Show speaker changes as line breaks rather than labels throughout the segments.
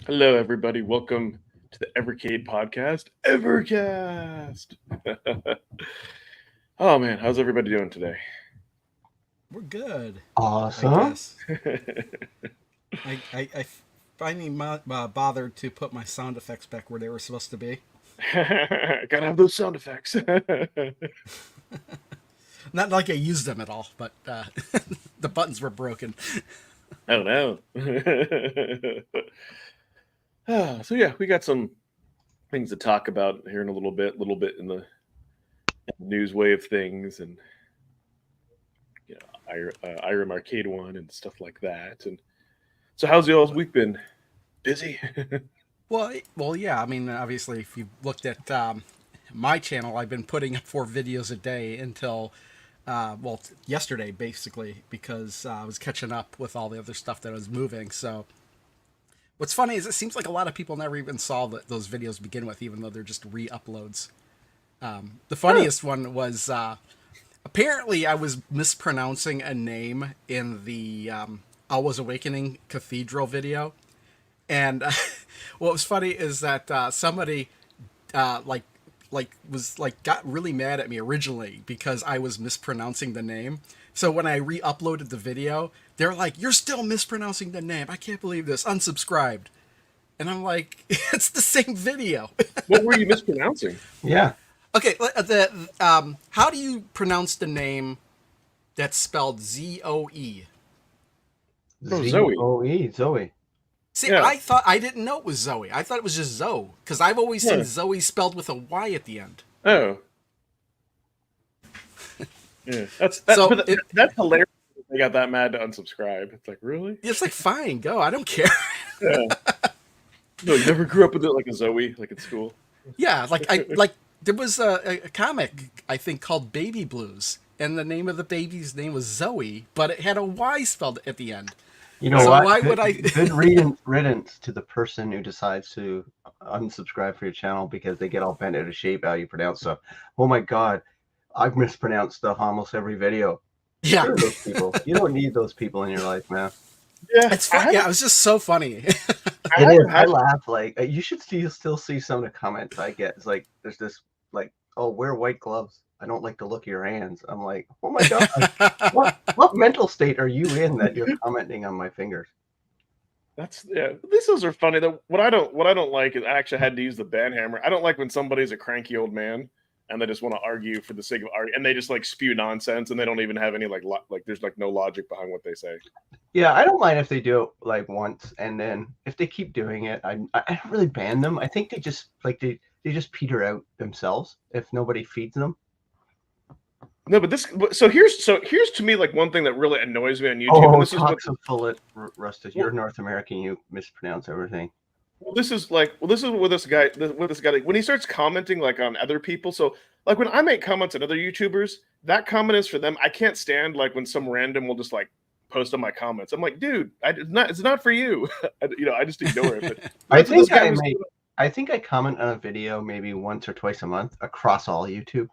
Hello, everybody. Welcome to the Evercade podcast. Evercast. Oh man, how's everybody doing today?
We're good, I
Awesome.
guess. I finally bothered to put my sound effects back where they were supposed to be.
Gotta have those sound effects.
Not like I used them at all, but the buttons were broken.
Oh no. So yeah, we got some things to talk about here in a little bit in the news way of things, and Irem Arcade one and stuff like that. And so, how's y'all's week been? Busy.
Well, yeah. I mean, obviously, if you looked at my channel, I've been putting up 4 videos a day until yesterday, basically, because I was catching up with all the other stuff that I was moving. So what's funny is it seems like a lot of people never even saw those videos to begin with, even though they're just re-uploads. The
Huh.
funniest one was apparently I was mispronouncing a name in the Alwa's Awakening Cathedral video, and what was funny is that somebody uh, like was like got really mad at me originally because I was mispronouncing the name. So when I re-uploaded the video, they're like, "You're still mispronouncing the name. I can't believe this. Unsubscribed." And I'm like, "It's the same video."
What were you mispronouncing?
Yeah.
Okay, the how do you pronounce the name that's spelled Zoe?
Oh, Zoe.
Zoe. Zoe.
See,
Yeah.
I didn't know it was Zoe. I thought it was just Zoe because I've always seen
Huh.
Zoe spelled with a Y at the end.
Oh, yeah.
So
But that's hilarious. That they got that mad to unsubscribe. It's like, really?
it's like, fine, go. I don't care.
Yeah. No, you never grew up with it like a Zoe, like in school.
Yeah, there was a comic I think called Baby Blues, and the name of the baby's name was Zoe, but it had a Y spelled at the end.
You know
So
what?
why would I?
Good riddance to the person who decides to unsubscribe for your channel because they get all bent out of shape how you pronounce stuff. Oh my God, I've mispronounced stuff almost every video.
Yeah,
Screw those people. You don't need those people in your life, man.
Yeah,
it's fun. Yeah, it was just so funny.
I
It is.
haven't
I
had.
laugh like you should still see some of the comments I get. It's like there's this like, oh, wear white gloves. I don't like the look of your hands. I'm like, oh my God, what mental state are you in that you're commenting on my fingers?
That's yeah. These are funny. Though what I don't like is I actually had to use the band hammer. I don't like when somebody's a cranky old man and they just want to argue for the sake of arguing, and they just like spew nonsense and they don't even have any like there's like no logic behind what they say.
Yeah, I don't mind if they do it like once, and then if they keep doing it, I don't really ban them. I think they just like they just peter out themselves if nobody feeds them.
No, but this so here's to me like one thing that really annoys me on YouTube, and
Oh,
this is what
talk so full it, Rustus. You're North American. You mispronounce everything.
this is what this guy when he starts commenting like on other people. So like when I make comments on other YouTubers, that comment is for them. I can't stand like when some random will just like post on my comments. I'm like, dude, it's not for you. I just ignore it. But
I
that's what this
think
guy
I
was
make.
doing.
I think I comment on a video maybe once or twice a month across all YouTube.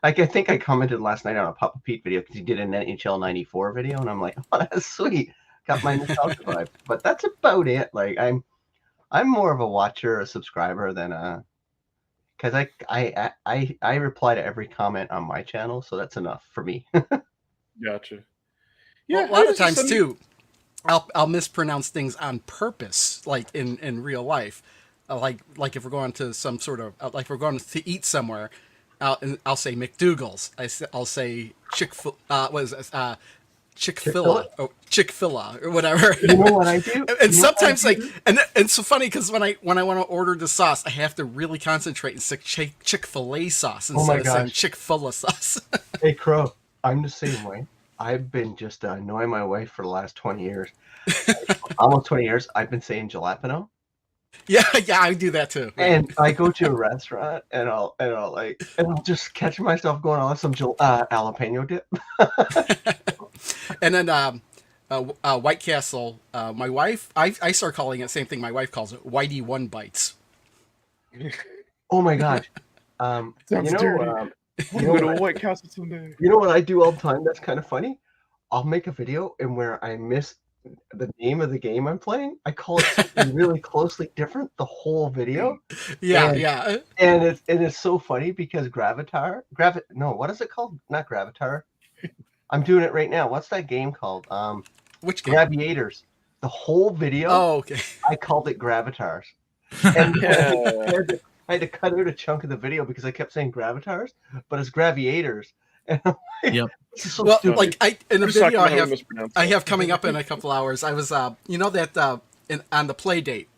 Like I think I commented last night on a Papa Pete video because he did an NHL '94 video, and I'm like, oh, that's sweet. Got my nostalgia vibe. But that's about it. Like I'm more of a watcher, a subscriber than a because I reply to every comment on my channel, so that's enough for me.
Gotcha.
Well,
Yeah,
a
I
lot of
was just
times
sending.
too, I'll mispronounce things on purpose, like in real life. Like if we're going to some sort of like if we're going to eat somewhere, I'll say McDougal's. I'll say what is this? Chick-fil-A
Chick-fil-A.
or Chick-fil-A or whatever.
You know what I do?
And
You know what I
sometimes like
do?
and it's so funny because when I want to order the sauce, I have to really concentrate and say Chick-fil-A sauce
Oh
instead
my
of saying
gosh.
Chick-fil-A sauce.
Hey Crow, I'm the same way. I've been just annoying my wife for the last 20 years. Almost 20 years. I've been saying jalapeno.
Yeah, yeah, I do that too. Yeah.
And I go to a restaurant and I'll just catch myself going on some jalapeno dip.
And then White Castle, my wife, I start calling it same thing. My wife calls it Whitey One Bites.
Oh my gosh.
Sounds
You know,
dirty. I want
you
to
know
go to
what
a
I,
White Castle someday.
you know what I do all the time that's kind of funny? I'll make a video and where I miss the name of the game I'm playing, I call it something really closely different the whole video.
Yeah,
And
yeah.
it's so funny because what is it called? Not Gravatar. I'm doing it right now. What's that game called?
Which game?
Graviators. The whole video,
Oh, okay.
I called it Gravatars. And
Yeah.
I had to cut out a chunk of the video because I kept saying Gravatars, but it's Graviators. And I'm like,
Yep.
this is so
Well,
stupid.
like in a
We're just talking
video
about how we mispronounce
I
stuff.
have coming up in a couple hours. I was on the play date.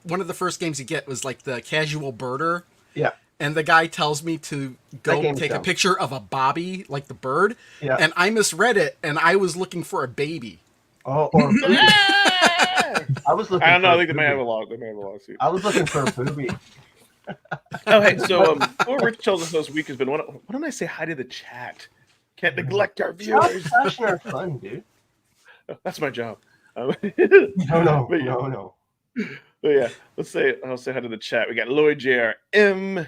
One of the first games you get was like the casual birder.
Yeah.
And the guy tells me to
That
go
game's
take a
dumb.
picture of a bobby, like the bird.
Yeah.
And I misread it, and I was looking for a baby.
Oh, or booby.
I
I was looking.
don't know.
For
I think they may have a
booby.
law. They may have a lawsuit.
I was looking for a booby.
Oh, hey. So, what Rich tells us this week has been. Why don't I say hi to the chat? Can't neglect our viewers.
Passion are fun, dude.
That's my job.
No,
But yeah.
no.
But yeah, I'll say hi to the chat. We got Lloyd JRM. We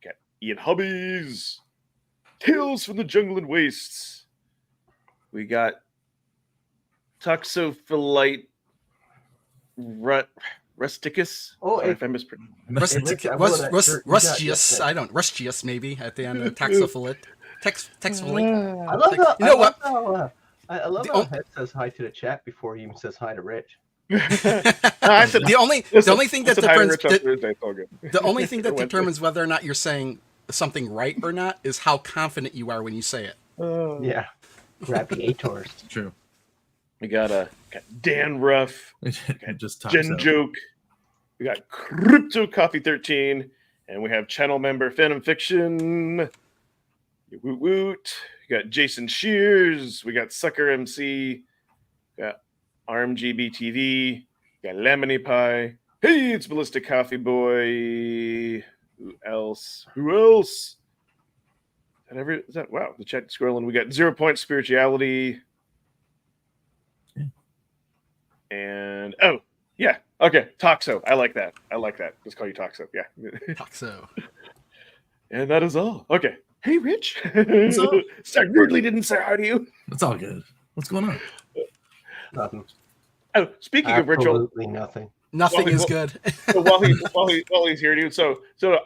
got Ian Hubbies. Tales from the Jungle and Wastes. We got Toxophilite Rusticus.
Oh,
Sorry
hey.
if I mispronounced.
Rustius, I don't Rustius maybe at the end of Taxophilit. Taxophilit.
I love how.
You know what?
I love
The
how
on-
Head says hi to the chat before he even says hi to Rich.
I said
The only thing that determines the only thing that
Wednesday.
determines whether or not you're saying something right or not is how confident you are when you say it.
Yeah. Graviators.
True.
We got Dan Ruff,
Just talk
Jen
so.
Joke. We got Crypto Coffee 13, and we have channel member Phantom Fiction. Woot woot. We got Jason Shears. We got Sucker MC. We got RMGB TV. We got Lemony Pie. Hey, it's Ballistic Coffee Boy. Who else? Is that wow? The chat scrolling. We got 0 Point Spirituality. And yeah, okay, Toxo. I like that. Let's call you Toxo. Yeah.
Toxo.
And that is all. Okay. Hey, Rich.
up?
Sorry, rudely didn't say hi to you.
It's all good. What's going on?
Nothing.
Oh, speaking of ritual,
Absolutely nothing.
Nothing
Well,
is good.
so while he's here, dude. So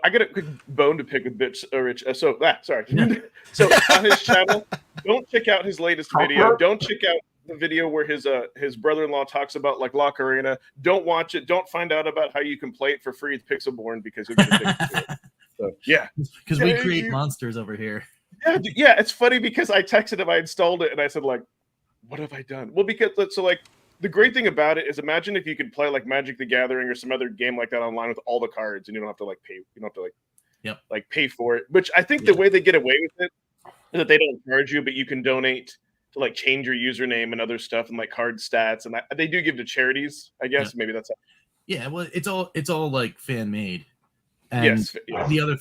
I got a quick bone to pick with Rich. Sorry. So on his channel, don't check out his latest video. Don't check out the video where his brother-in-law talks about like Lorcana. Don't watch it. Don't find out about how you can play it for free with Pixelborn because you'll get addicted to it. So yeah,
Because we
Yeah,
create
you-
monsters over here.
yeah. It's funny because I texted him, I installed it, and I said like, "What have I done?" Well, because so like the great thing about it is, imagine if you could play like Magic the Gathering or some other game like that online with all the cards, and you don't have to like pay. You don't have to like pay for it. Which I think the way they get away with it is that they don't charge you, but you can donate to like change your username and other stuff and like card stats, and they do give to charities. I guess maybe that's
Yeah, well, it's all like fan made. And
yes.
the other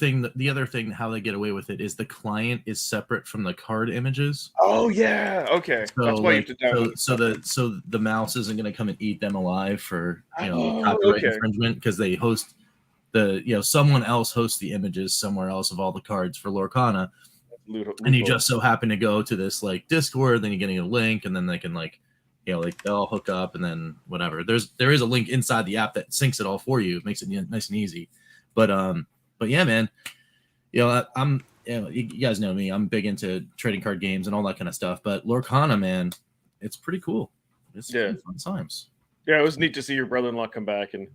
thing, how they get away with it is the client is separate from the card images.
Oh yeah, okay.
So
That's why you have to download.
so the mouse isn't going to come and eat them alive for
Oh,
copyright
okay.
infringement because they host someone else hosts the images somewhere else of all the cards for Lorcana, and you just so happen to go to this like Discord, then you're getting a link, and then they can like they'll hook up, and then whatever. There is a link inside the app that syncs it all for you, makes it nice and easy. But yeah, man, I'm you guys know me. I'm big into trading card games and all that kind of stuff. But Lorcana, man, it's pretty cool. It's pretty fun times.
Yeah, it was neat to see your brother-in-law come back, and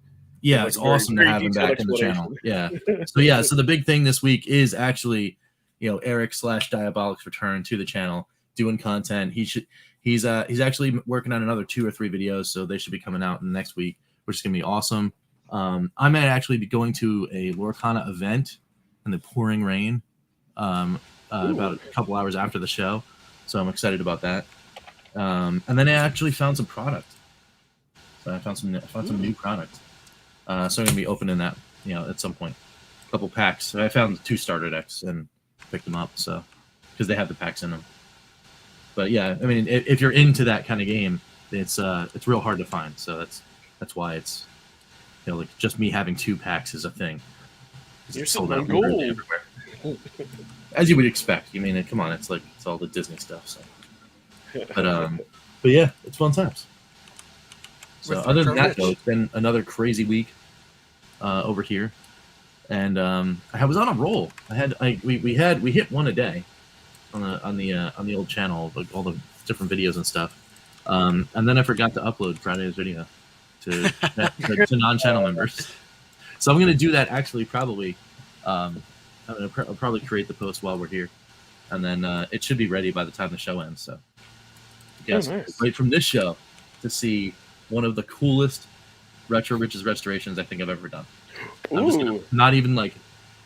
yeah,
like
it's
very,
awesome to
very
have him
detailed
back on the channel.
explanation.
Yeah. So the big thing this week is actually Eric/Diabolic's return to the channel, doing content. He's actually working on another 2 or 3 videos, so they should be coming out in the next week, which is gonna be awesome. I might actually be going to a Lorcana event in the pouring rain about a couple hours after the show, so I'm excited about that. And then I actually found some product. So I found some new product. So I'm gonna be opening that at some point, a couple packs. So I found 2 starter decks and picked them up, so because they have the packs in them. But yeah, I mean, if you're into that kind of game, it's real hard to find. So that's why it's like just me having 2 packs is a thing.
You're
It's sold
sitting on
out
gold.
literally everywhere. As you would expect. I mean, come on, it's all the Disney stuff. So, but But yeah, it's fun times. So
With
other than
Retro
that, though,
Rich.
it's been another crazy week over here, and I was on a roll. We hit one a day on the old channel, like all the different videos and stuff. And then I forgot to upload Friday's video to non-channel members. So I'm gonna do that actually probably. I'll probably create the post while we're here, and then it should be ready by the time the show ends. So you guys
nice.
wait from this show to see one of the coolest Retro Riches restorations I think I've ever done. I'm just gonna, not even like,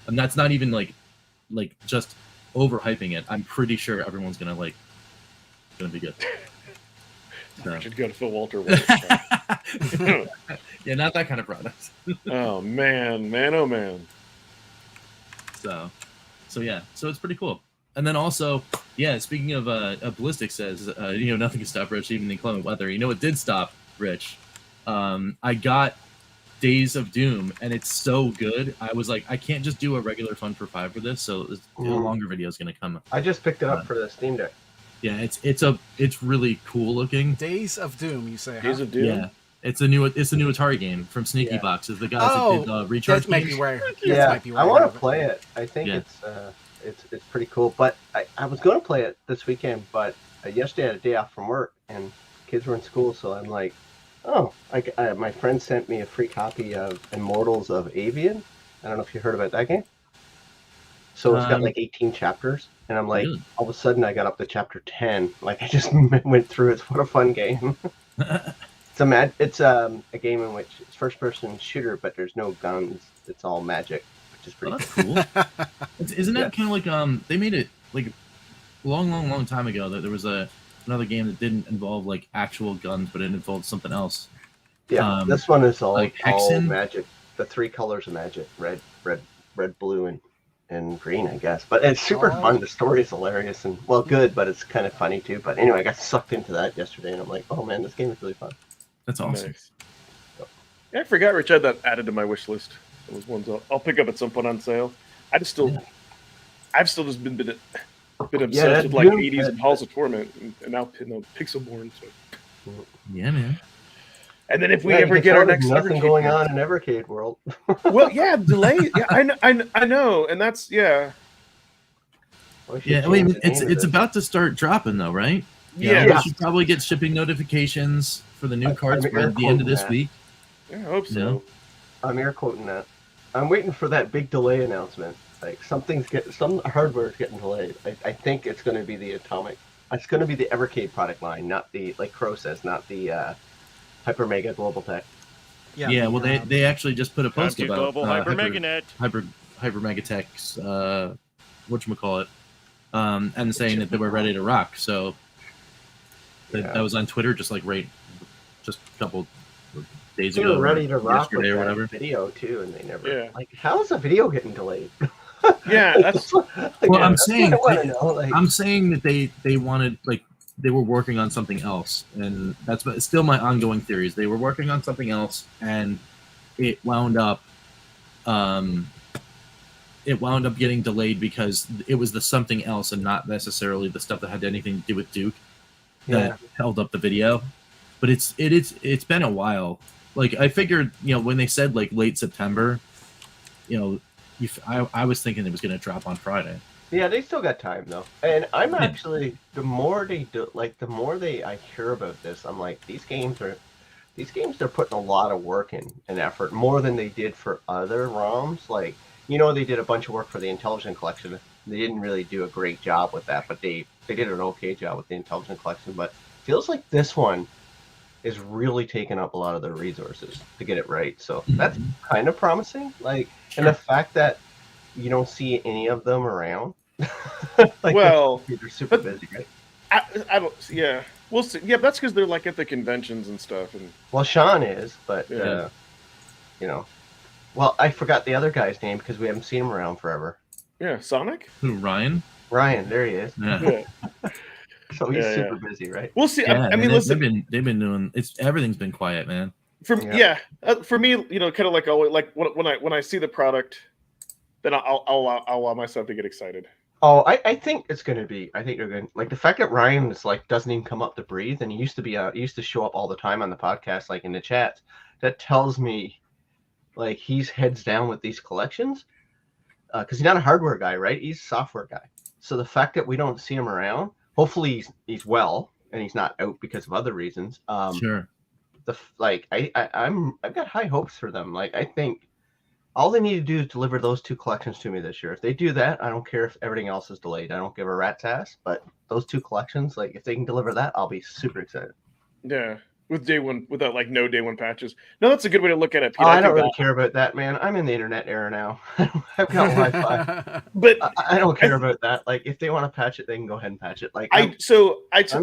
and that's not even like just overhyping it. I'm pretty sure everyone's gonna be good. So.
I should go to Phil Walter.
Yeah, not that kind of product.
Oh man, oh man.
So yeah, so it's pretty cool. And then also, yeah, speaking of Ballistic says, nothing can stop Rich, even in inclement weather. You know what did stop Rich? I got Days of Doom, and it's so good. I was like, I can't just do a regular Fun for 5 for this, so a longer video is going to come.
I just picked it up for the Steam Deck.
Yeah, it's really cool looking.
Days of Doom, you say?
Days of Doom.
Yeah, it's a new Atari game from Sneaky Box. Is the guys that did Recharge?
That might be where.
Yeah, I want to play it. I think it's pretty cool. But I was going to play it this weekend, but yesterday I had a day off from work and kids were in school, so I'm like, oh, my friend sent me a free copy of Immortals of Avian. I don't know if you heard about that game. So it's got like 18 chapters, and I'm like, all of a sudden I got up to chapter 10. Like I just went through it. What a fun game! It's a game in which it's first-person shooter, but there's no guns. It's all magic, which is pretty
cool. Isn't that kind of like they made it like a long time ago that there was another game that didn't involve like actual guns, but it involved something else.
Yeah, this one is all,
like
all magic. The 3 colors of magic: red, blue, and green, I guess. But it's super fun. The story is hilarious and good, but it's kind of funny too. But anyway, I got sucked into that yesterday, and I'm like, oh man, this game is really fun.
That's awesome.
Nice. Yeah, I forgot Rich had that added to my wish list. Those ones I'll pick up at some point on sale. I've still just been obsessed with like 80s and Halls of Torment, and now Pixelborn. So.
Yeah,
man.
And then if we ever get our next
nothing going on in Evercade world.
Well, yeah, delay. Yeah, I know, and that's
Yeah, I mean, it's about to start dropping though, right?
Yeah,
we should probably get shipping notifications for the new cards by the end of this week.
Yeah, I hope so.
I'm air quoting that. I'm waiting for that big delay announcement. Like some hardware is getting delayed. I think it's going to be the Atomic. It's going to be the Evercade product line, not the, like Crow says, not the Hyper Mega Global Tech.
Yeah, well, they actually just put a post about
Global Hyper Meganet.
Hyper Megatech's whatchamacallit, and saying that they were ready to rock. So that was on Twitter, just a couple days ago.
They were ready to rock
yesterday or whatever.
Video too, and they never. Yeah. Like, how is a video getting delayed?
Yeah, that's.
Well, I'm saying that they wanted, like, they were working on something else, and that's still my ongoing theories. They were working on something else, and it wound up getting delayed because it was the something else and not necessarily the stuff that had anything to do with Duke that held up the video. But it's been a while. Like, I figured, when they said like late September, I was thinking it was going to drop on Friday.
Yeah, they still got time though, and I'm actually the more they do, like the more I hear about this, I'm like, these games they're putting a lot of work and effort, more than they did for other ROMs. Like, they did a bunch of work for the Intelligent Collection. They didn't really do a great job with that, but they did an okay job with the Intelligent Collection. But it feels like this one is really taking up a lot of their resources to get it right. So that's kind of promising. Like, and the fact that you don't see any of them around.
Well,
they're super busy, right?
I don't. Yeah, we'll see. Yeah, that's because they're like at the conventions and stuff. And
well, Sean is, but well, I forgot the other guy's name because we haven't seen him around forever.
Yeah, Sonic.
Who? Ryan.
Ryan, there he is.
Yeah.
So he's super busy, right?
We'll see.
Yeah,
I mean, listen,
they've been doing everything's been quiet, man.
For me, kind of like always, like when I see the product, then I'll allow myself to get excited.
Oh, I think it's going to be. I think they're going like the fact that Ryan is like doesn't even come up to breathe, and he used to be he used to show up all the time on the podcast, like in the chats. That tells me like he's heads down with these collections because he's not a hardware guy, right? He's a software guy. So the fact that we don't see him around, hopefully he's well and he's not out because of other reasons.
Sure.
I've got high hopes for them. Like I think all they need to do is deliver those two collections to me this year. If they do that, I don't care if everything else is delayed. I don't give a rat's ass. But those two collections, like if they can deliver that, I'll be super excited.
Yeah, with day one, without like no day one patches. No, that's a good way to look at it, Pete.
Oh, I
think
don't really care about that, man. I'm in the internet era now. I've got Wi-Fi.
But
I don't care about that. Like if they want to patch it, they can go ahead and patch it. Like I'm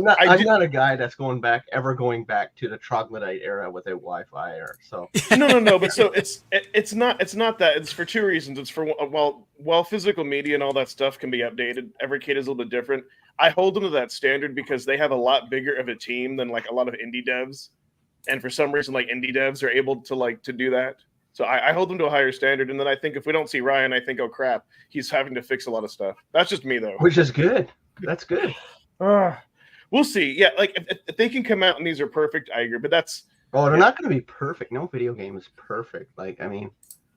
not a guy that's going back to the troglodyte era without Wi-Fi or so.
No. But so it's not that. It's for two reasons. It's for while physical media and all that stuff can be updated, Evercade is a little bit different. I hold them to that standard because they have a lot bigger of a team than like a lot of indie devs, and for some reason, like indie devs are able to do that. So I hold them to a higher standard, and then I think if we don't see Ryan, I think, oh crap, he's having to fix a lot of stuff. That's just me though.
Which is good. That's good.
We'll see. Yeah, like if they can come out and these are perfect, I agree. But that's
they're not going to be perfect. No video game is perfect. Like I mean.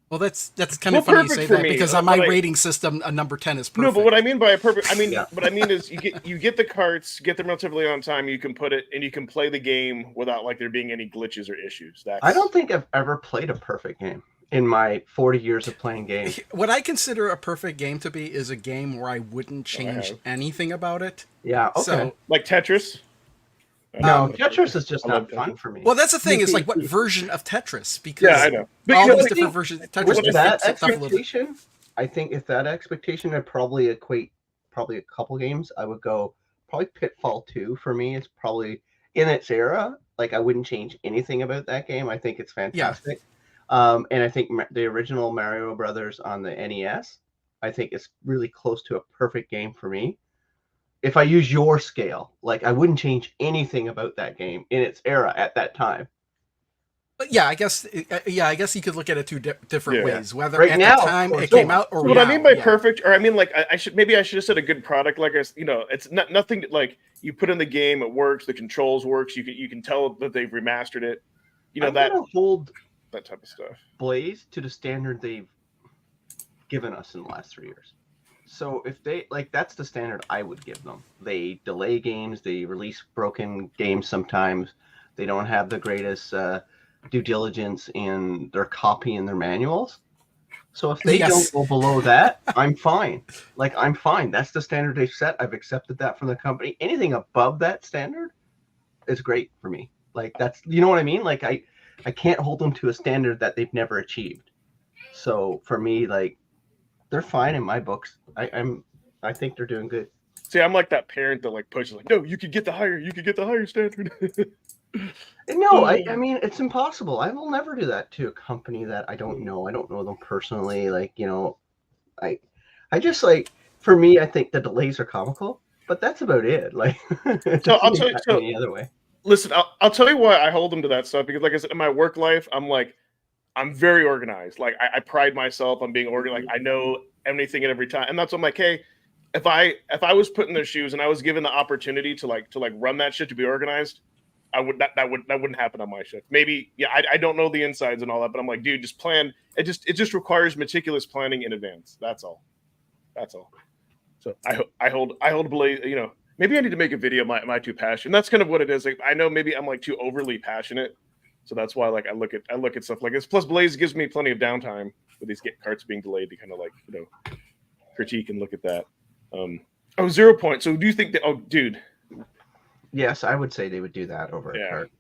Well, that's kind of funny you say that
me,
because on my rating system, a number 10 is perfect.
No, but what I mean by a perfect, what I mean is you get the carts, get them relatively on time, you can put it, and you can play the game without like there being any glitches or issues.
I don't think I've ever played a perfect game in my 40 years of playing games.
What I consider a perfect game to be is a game where I wouldn't change anything about it.
Yeah, okay.
So, like Tetris?
No, Tetris is just not fun for me.
Well, that's the thing. It's like what version of Tetris? Because
I know.
All these different versions of Tetris.
With that expectation, I think if that expectation, I'd probably equate a couple games. I would go probably Pitfall 2 for me. It's probably in its era. Like I wouldn't change anything about that game. I think it's fantastic. Yeah. And I think the original Mario Brothers on the NES, I think is really close to a perfect game for me. If I use your scale, like I wouldn't change anything about that game in its era at that time.
But yeah, I guess you could look at it two different ways. Whether
right
at
now,
the time it came out or
what I mean by perfect, or I mean like I should have said a good product. Like it's nothing like you put in the game, it works, the controls works. You can tell that they've remastered it.
I'm gonna hold
that type of stuff.
Blaze to the standard they've given us in the last 3 years. So if they that's the standard I would give them. They delay games, they release broken games sometimes. They don't have the greatest due diligence in their copy and their manuals. So if they don't go below that, I'm fine. I'm fine. That's the standard they've set. I've accepted that from the company. Anything above that standard is great for me. That's you know what I mean? I can't hold them to a standard that they've never achieved. So for me, they're fine in my books. I think they're doing good.
See, I'm like that parent that pushes no, you could get the higher standard.
No, I mean it's impossible. I will never do that to a company that I don't know. I don't know them personally. I just for me, I think the delays are comical, but that's about it.
So I'll tell you
any other way.
Listen, I'll tell you why I hold them to that stuff because, like I said, in my work life, I'm very organized. I pride myself on being organized. I know anything and every time, and that's what I'm like. Hey, if I was put in their shoes and I was given the opportunity to run that shit to be organized, that wouldn't happen on my shift. Maybe I don't know the insides and all that, but I'm like, dude, just plan. It just requires meticulous planning in advance. That's all. So I hold Blaze. Maybe I need to make a video. My too passionate. That's kind of what it is. I know maybe I'm too overly passionate. So that's why I look at stuff like this. Plus, Blaze gives me plenty of downtime with these carts being delayed to kind of critique and look at that. 0 point. So do you think that? Oh, dude.
Yes, I would say they would do that over a cart.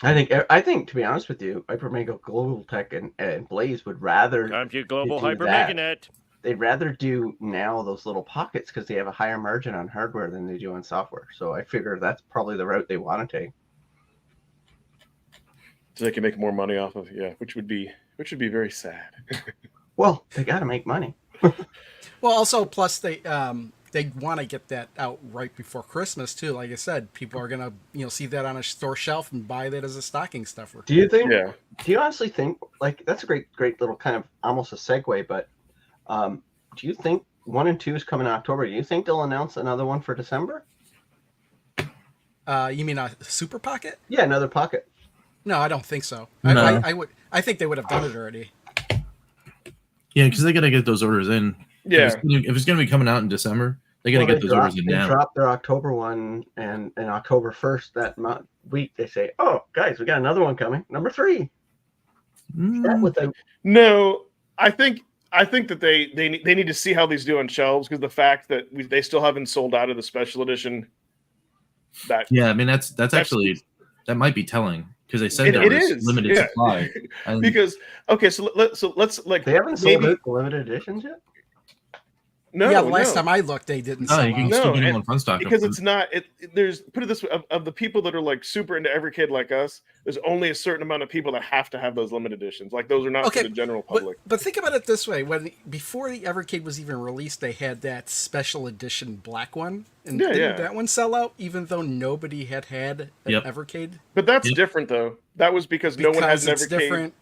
I think to be honest with you, Hypermega Global Tech and Blaze would rather
Global Hypermeganet.
They'd rather do now those little pockets because they have a higher margin on hardware than they do on software. So I figure that's probably the route they want to take.
So they can make more money off of which would be very sad.
Well, they got to make money.
Well, also plus they want to get that out right before Christmas too. Like I said, people are gonna see that on a store shelf and buy that as a stocking stuffer.
Do you think? Yeah. Do you honestly think that's a great little kind of almost a segue, but Do you think 1 and 2 is coming in October? Do you think they'll announce another one for December?
You mean a Super Pocket?
Yeah, another pocket.
No, I don't think so.
No.
I think they would have done it already.
Yeah, because they got to get those orders in.
Yeah.
If it's going to be coming out in December, they got to get those orders in
They
now.
dropped their October one, and October 1st that week they say, "Oh, guys, we got another one coming, number 3." That with the
No, I think that they need to see how these do on shelves, because the fact that they still haven't sold out of the special edition.
Yeah, I mean that's actually that might be telling, because they said there was limited supply. And
because so let's like
they haven't sold out the limited editions yet.
No,
yeah, the last time I looked, they didn't sell
you can
out.
still get them on Fun Stock
because it's not. There's, put it this way: of the people that are like super into Evercade like us, there's only a certain amount of people that have to have those limited editions. Like those are not for the general public.
But think about it this way: before the Evercade was even released, they had that special edition black one, and didn't that one sell out, even though nobody had an Evercade?
But that's different, though. That was because no one has an Evercade.
Different.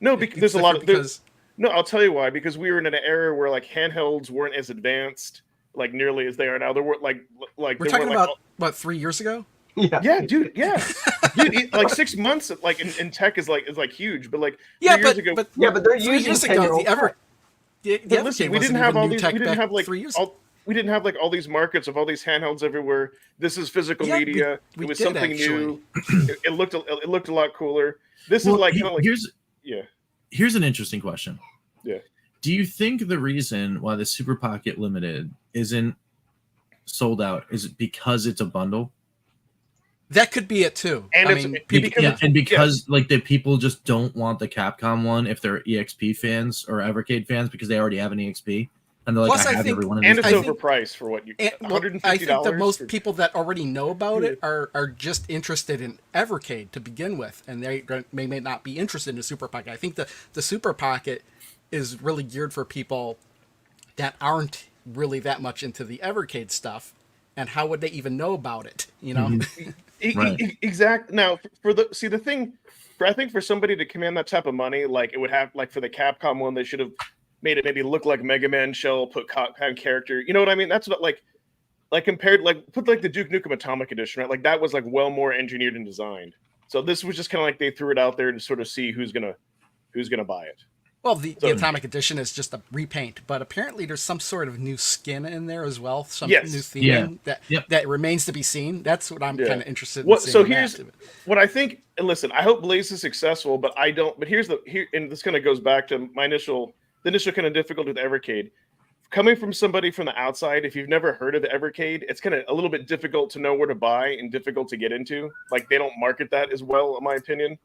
No, because there's a lot of No, I'll tell you why. Because we were in an era where like handhelds weren't as advanced, like nearly as they are now. There were like
we're talking about what, 3 years ago?
Yeah, dude. Yeah, dude. Like 6 months, like in tech is like huge. But like 3 years ago,
but they're using
3 years ago the Evercade
we didn't have all these.
We didn't have like
3 years. We didn't have like all these markets of all these handhelds everywhere. This is physical media. It was something new. It looked a lot cooler. This is like
Here's an interesting question.
Yeah.
Do you think the reason why the Super Pocket Limited isn't sold out is it because it's a bundle?
That could be it too.
And
because like the people just don't want the Capcom one if they're EXP fans or Evercade fans because they already have an EXP. And they're like,
plus,
I have every one of these.
And it's overpriced for what you $150.
I think that most people that already know about it are just interested in Evercade to begin with, and they may not be interested in the Super Pocket. I think the Super Pocket is really geared for people that aren't really that much into the Evercade stuff, and how would they even know about it? You know,
Exactly. Now, the thing, I think for somebody to command that type of money, like it would have, like for the Capcom one, they should have made it maybe look like Mega Man shell, put Capcom character. You know what I mean? That's what like compared, like put like the Duke Nukem Atomic Edition, right? Like that was like well more engineered and designed. So this was just kind of like they threw it out there to sort of see who's gonna buy it.
Well, the Atomic Edition is just a repaint, but apparently there's some sort of new skin in there as well, some new theming that remains to be seen. That's what I'm kind of interested in seeing.
So here's what I think, and listen, I hope Blaze is successful, but I don't. But here, and this kind of goes back to my initial kind of difficulty with Evercade. Coming from somebody from the outside, if you've never heard of the Evercade, it's kind of a little bit difficult to know where to buy and difficult to get into. Like they don't market that as well, in my opinion,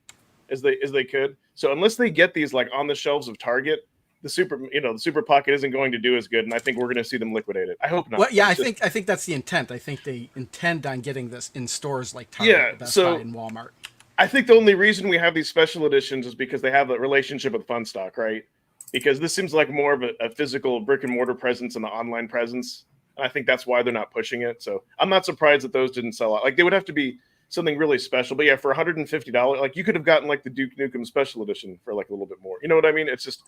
as they could. So unless they get these like on the shelves of Target, the Super Pocket isn't going to do as good, and I think we're going to see them liquidate it. I hope not.
Well, yeah, I think that's the intent. I think they intend on getting this in stores like Target, Best Buy, and Walmart.
I think the only reason we have these special editions is because they have a relationship with Fun Stock, right? Because this seems like more of a physical brick and mortar presence and the online presence. And I think that's why they're not pushing it. So I'm not surprised that those didn't sell out. Like they would have to be something really special. But yeah, for $150, like you could have gotten like the Duke Nukem Special Edition for like a little bit more. You know what I mean? It's just,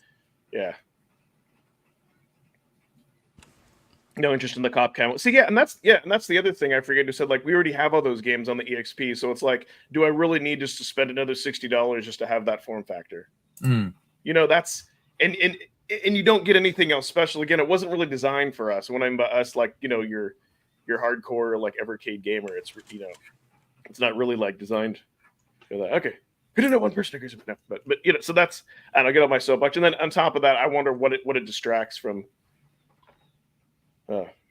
no interest in the cop cam. See, and that's the other thing I forget to said. Like we already have all those games on the EXP, so it's like, do I really need just to spend another $60 just to have that form factor? You know, that's and you don't get anything else special. Again, it wasn't really designed for us. When I'm by us, like your hardcore like Evercade gamer, it's it's not really like designed for that. Okay, we didn't know one person agrees with that, but so that's, and I'll get on my soapbox. And then on top of that, I wonder what it distracts from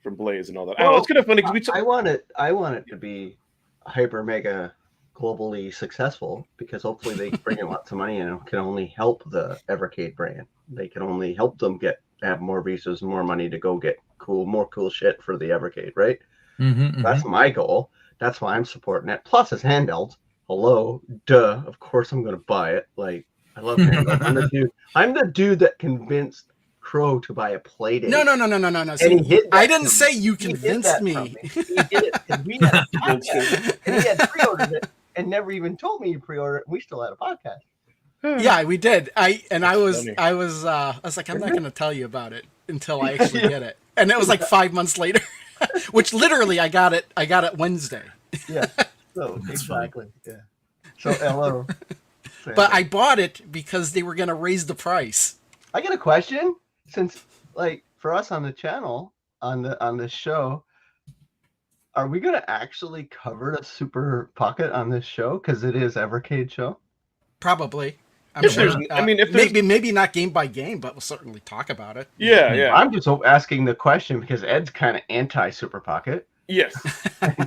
Blaze and all that. I don't know, it's kind of funny because
I want it to be hyper mega globally successful, because hopefully they bring in lots of money and it can only help the Evercade brand. They can only help them have more visas and more money to go get more cool shit for the Evercade, right? That's my goal. That's why I'm supporting it. Plus, it's handheld. Hello, duh. Of course, I'm gonna buy it. Like, I love handheld. I'm the dude that convinced Crow to buy a Playdate.
No.
See,
I didn't say you convinced me.
He did it because we had a podcast, and he had pre-ordered it and never even told me you pre-ordered it. We still had a podcast.
Yeah, we did. I was
funny.
I was like, I'm not going to tell you about it until I actually get it. And it was like 5 months later, which literally I got it Wednesday.
Yeah. So
That's funny.
exactly. Yeah. So hello.
But I bought it because they were going to raise the price.
I get a question. Since like for us on the channel on this show, are we gonna actually cover the Super Pocket on this show? Because it is Evercade show.
Probably. I'm
If
sure.
there's- I mean, if there's-
maybe not game by game, but we'll certainly talk about it.
Yeah.
I'm just asking the question because Ed's kind of anti Super Pocket.
Yes.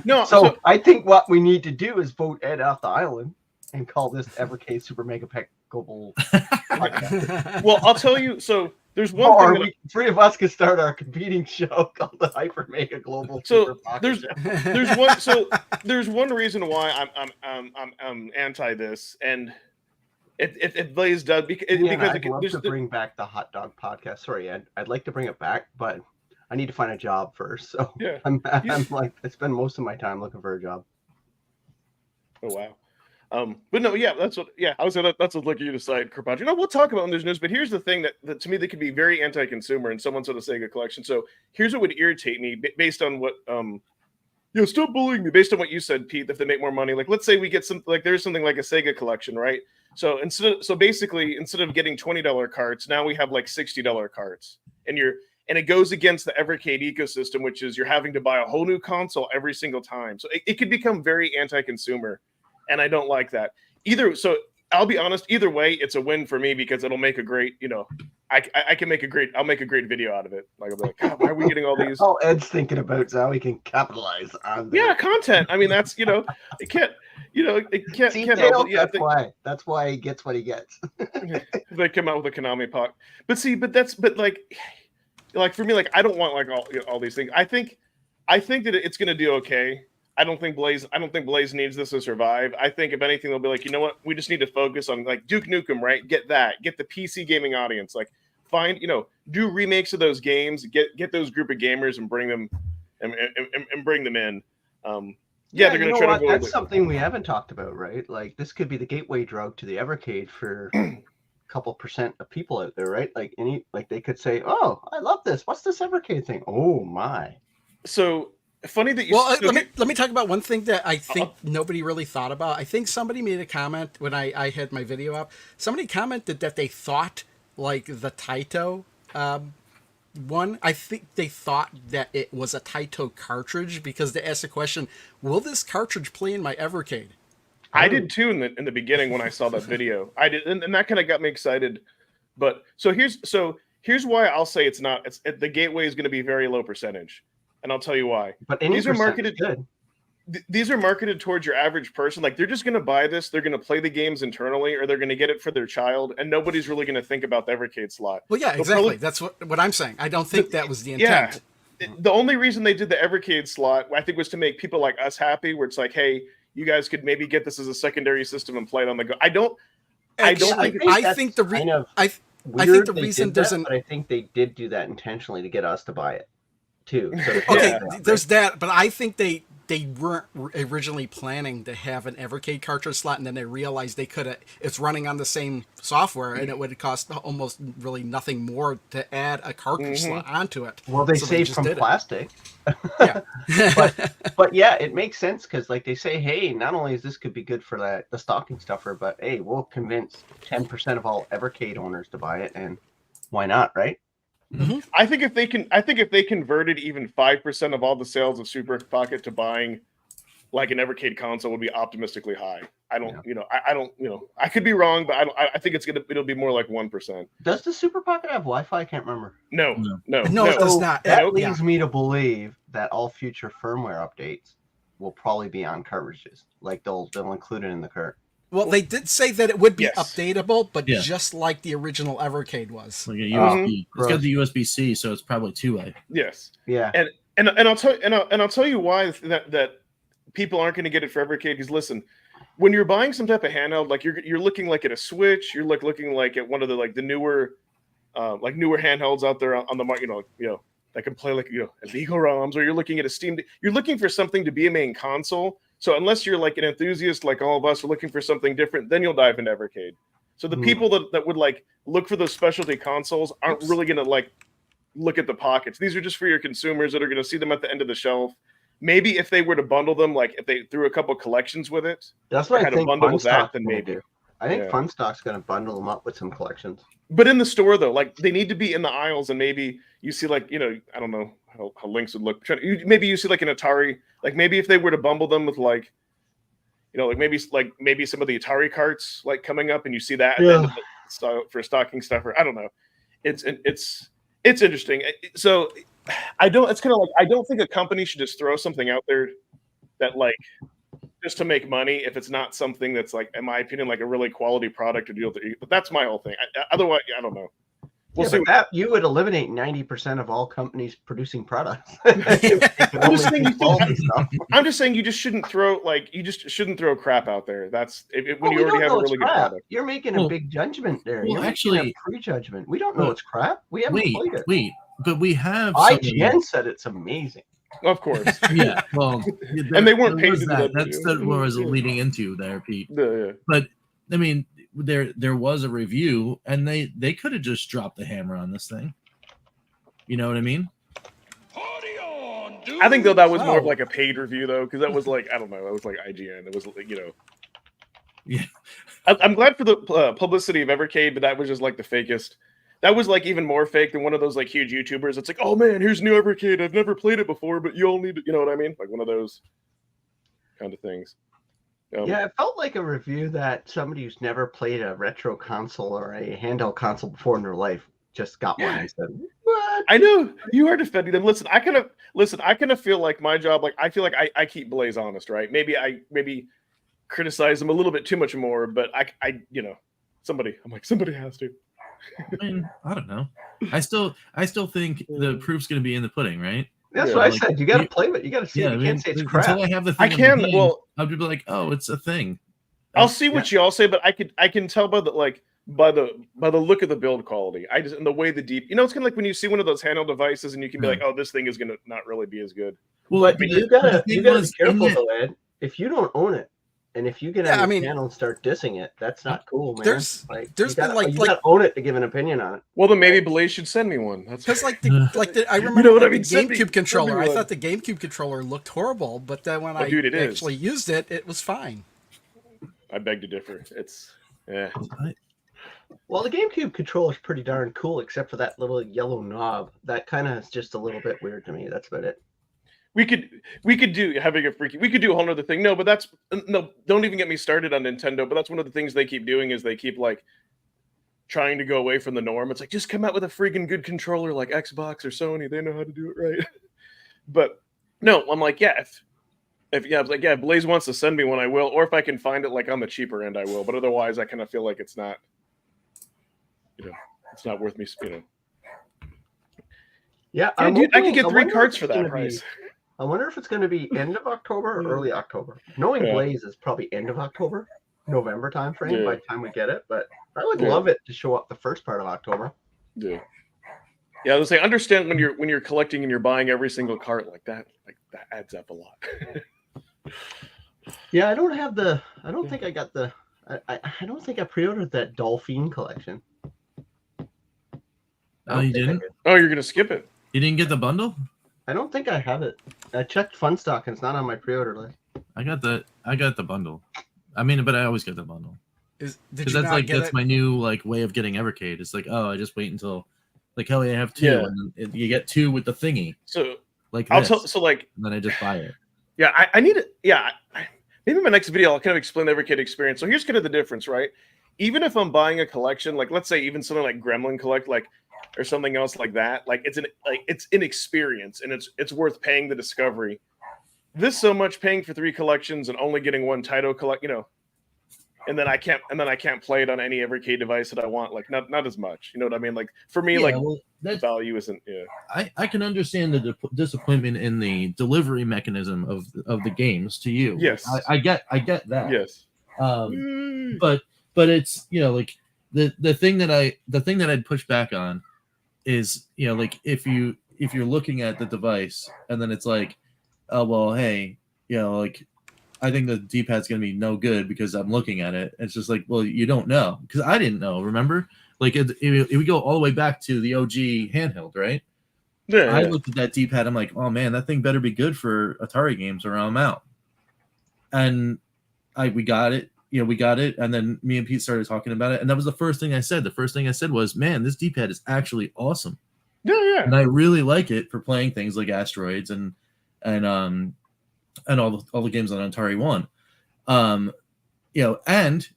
No.
So I think what we need to do is vote Ed off the island and call this Evercade Super Mega Pack Global Podcast.
Well, I'll tell you. So there's one
Or
thing.
three of us could start our competing show called the Hyper Mega Global
So
Super Pocket
there's
Show.
there's one reason why I'm anti this, and if Blaze does because
I'd love to bring back the Hot Dog Podcast. Sorry, Ed, I'd like to bring it back, but I need to find a job first. So
Yeah.
I'm like I spend most of my time looking for a job.
Oh wow. But no, yeah, that's what I was gonna that's what look at you decide, Kirpach. You know, we'll talk about when there's news, but here's the thing that to me they could be very anti-consumer and someone said a Sega collection. So here's what would irritate me based on what stop bullying me based on what you said, Pete, if they make more money. Like let's say we get some like there's something like a Sega collection, right? So basically instead of getting $20 carts, now we have like $60 carts. And it goes against the Evercade ecosystem, which is you're having to buy a whole new console every single time. So it could become very anti-consumer. And I don't like that either. So I'll be honest, either way, it's a win for me because it'll make a great, I'll make a great video out of it. Like I'll be like, God, why are we getting all these?
All Ed's thinking about is how he can capitalize on
content. I mean, that's, it can't
See,
help
Dale,
it. Yeah,
that's why he gets what he gets.
they come out with a Konami Puck. But like for me, like I don't want like all these things. I think that it's gonna do okay. I don't think Blaze needs this to survive. I think if anything, they'll be like, you know what? We just need to focus on like Duke Nukem, right? Get the PC gaming audience. Like find, do remakes of those games, get those group of gamers and bring them and bring them in. They're gonna try to.
That's something we haven't talked about, right? Like this could be the gateway drug to the Evercade for a couple percent of people out there, right? Like they could say, "Oh, I love this. What's this Evercade thing? Oh my!"
So funny that you.
Well, let me talk about one thing that I think nobody really thought about. I think somebody made a comment when I had my video up. Somebody commented that they thought like the Taito one. I think they thought that it was a Taito cartridge because they asked the question, "Will this cartridge play in my Evercade?"
I did too in the beginning when I saw that video. I did, and that kind of got me excited. But here's why I'll say it's not. The gateway is going to be very low percentage. And I'll tell you why.
But
these are marketed good. These are marketed towards your average person. Like they're just going to buy this, they're going to play the games internally, or they're going to get it for their child, and nobody's really going to think about the Evercade slot.
Well, yeah, exactly. That's what I'm saying. I don't think that was the intent.
Yeah, the only reason they did the Evercade slot, I think, was to make people like us happy. Where it's like, hey, you guys could maybe get this as a secondary system and play it on the go. I think the
reason there's but I think they did do that intentionally to get us to buy it. Too. So
okay, there's that, but I think they weren't originally planning to have an Evercade cartridge slot, and then they realized it's running on the same software, and it would cost almost really nothing more to add a cartridge slot onto it.
Well, they saved from plastic.
Yeah,
but yeah, it makes sense because like they say, hey, not only is this could be good for the stocking stuffer, but hey, we'll convince 10% of all Evercade owners to buy it, and why not, right?
Mm-hmm.
I think if they converted even 5% of all the sales of Super Pocket to buying like an Evercade console would be optimistically high. I don't, I could be wrong, but I think it'll be more like 1%.
Does the Super Pocket have Wi-Fi? I can't remember.
No,
it does not.
That leads me to believe that all future firmware updates will probably be on cartridges. Like they'll include it in the cart.
Well, they did say that it would be updatable, but just like the original Evercade was.
Like a USB. It's got the USB-C, so it's probably 2-way.
Yes.
Yeah.
And I'll tell you why that people aren't going to get it for Evercade. Because listen, when you're buying some type of handheld, like you're looking like at a Switch, you're looking like at one of the newer handhelds out there on the market. That can play illegal ROMs, or you're looking at a Steam. You're looking for something to be a main console. So unless you're like an enthusiast like all of us are looking for something different, then you'll dive into Evercade. So the people that would like look for those specialty consoles aren't really going to like look at the pockets. These are just for your consumers that are going to see them at the end of the shelf. Maybe if they were to bundle them, like if they threw a couple collections with it,
That's what I
had a
think
bundle with that,
Funstock's
then
gonna
maybe.
do. I think
Yeah.
Funstock's going to bundle them up with some collections.
But in the store though, like they need to be in the aisles, and maybe you see like, you know, I don't know how links would look. Maybe you see like an Atari, like maybe if they were to bundle them with like, you know, like maybe some of the Atari carts like coming up, and you see that at the end of the, for stocking stuffer. I don't know. It's interesting. So I don't. It's kind of like I don't think a company should just throw something out there that like just to make money if it's not something that's like, in my opinion, like a really quality product or deal. But that's my whole thing. Otherwise, I don't know. We'll see.
But that you would eliminate 90% of all companies producing products.
I'm just saying you just shouldn't throw crap out there. That's when you already have a really good product.
You're making a big judgment there.
Well,
You're
actually,
making a prejudgment. We don't know it's crap. We haven't played it.
But we have.
IGN said it's amazing.
Of course.
Yeah. Well,
and they weren't paid to do
that. That's what I was leading into there, Pete.
Yeah.
But I mean, there was a review, and they could have just dropped the hammer on this thing. You know what I mean?
I think though that was more of like a paid review though, because that was like, I don't know, that was like IGN. It was like, you know.
Yeah.
I'm glad for the publicity of Evercade, but that was just like the fakest. That was like even more fake than one of those like huge YouTubers. It's like, oh man, here's new Evercade. I've never played it before, but you all need to, you know what I mean? Like one of those kind of things.
Yeah, it felt like a review that somebody who's never played a retro console or a handheld console before in their life just got one and said, "What?"
I know you are defending them. Listen, I kind of feel like my job, like I feel like I keep Blaze honest, right? Maybe I criticize them a little bit too much more, but I you know, somebody has to.
I mean, I don't know. I still think the proof's going to be in the pudding, right?
That's what I said. You got to play it. You got to see it. You can't say it's crap.
Until I have the thing, I'll be like, oh, it's a thing.
I'll see what you all say, but I can tell by the look of the build quality. And the way the deep, you know, it's kind of like when you see one of those handheld devices and you can be like, oh, this thing is gonna not really be as good.
Well, but you gotta be careful though, Ed. If you don't own it, and if you get on the channel and start dissing it, that's not cool, man. You gotta own it to give an opinion on it.
Well, then maybe Blaze should send me one. That's
because I remember
you know what I mean?
The GameCube controller. I thought the GameCube controller looked horrible, but then when I actually used it, it was fine.
I beg to differ. It's
Well, the GameCube controller is pretty darn cool, except for that little yellow knob. That kind of is just a little bit weird to me. That's about it.
We could do we could do a whole other thing. No, but don't even get me started on Nintendo. But that's one of the things they keep doing is they keep like trying to go away from the norm. It's like just come out with a freaking good controller like Xbox or Sony. They know how to do it right. But no, I'm like, if Blaze wants to send me one, I will. Or if I can find it like on the cheaper end, I will. But otherwise, I kind of feel like it's not, you know, it's not worth me, you know.
Yeah,
dude, I could get 3 cards for that price.
I wonder if it's going to be end of October or early October. Knowing Blaze is probably end of October, November timeframe by the time we get it. But I would love it to show up the first part of October.
Yeah. Yeah, I was saying, understand when you're collecting and you're buying every single cart like that adds up a lot.
Yeah, I don't think I got the. I don't think I pre-ordered that Dolphin collection.
Oh, you didn't?
Oh, you're gonna skip it.
You didn't get the bundle?
I don't think I have it. I checked Funstock and it's not on my pre-order list.
I got the bundle. I mean, but I always get the bundle.
Because that's
my new like way of getting Evercade. It's like, oh, I just wait until like, hell, I have 2, and then you get 2 with the thingy.
So
like
and
then I just buy it.
Yeah, I need it. Yeah, maybe in my next video I'll kind of explain the Evercade experience. So here's kind of the difference, right? Even if I'm buying a collection, like let's say even something like Gremlin Collect, like or something else like that, like it's an experience and it's worth paying the discovery. This so much paying for 3 collections and only getting 1 title collect, you know, and then I can't play it on any Evercade device that I want, like not as much. You know what I mean? Like for me, that value isn't. Yeah,
I can understand the disappointment in the delivery mechanism of the games to you.
Yes,
I get that.
Yes,
but it's, you know, like the thing that I'd push back on is, you know, like if you're looking at the device and then it's like, oh well, hey, you know, like I think the D-pad's gonna be no good because I'm looking at it. It's just like, well, you don't know because I didn't know. Remember, like it we go all the way back to the OG handheld, right?
Yeah,
I
yeah.
looked at that D-pad. I'm like, oh man, that thing better be good for Atari games or I'm out. And we got it. We got it. And then me and Pete started talking about it, and that was the first thing I said. The first thing I said was, man, this D-pad is actually awesome.
Yeah.
And I really like it for playing things like Asteroids and all the games on Atari One. And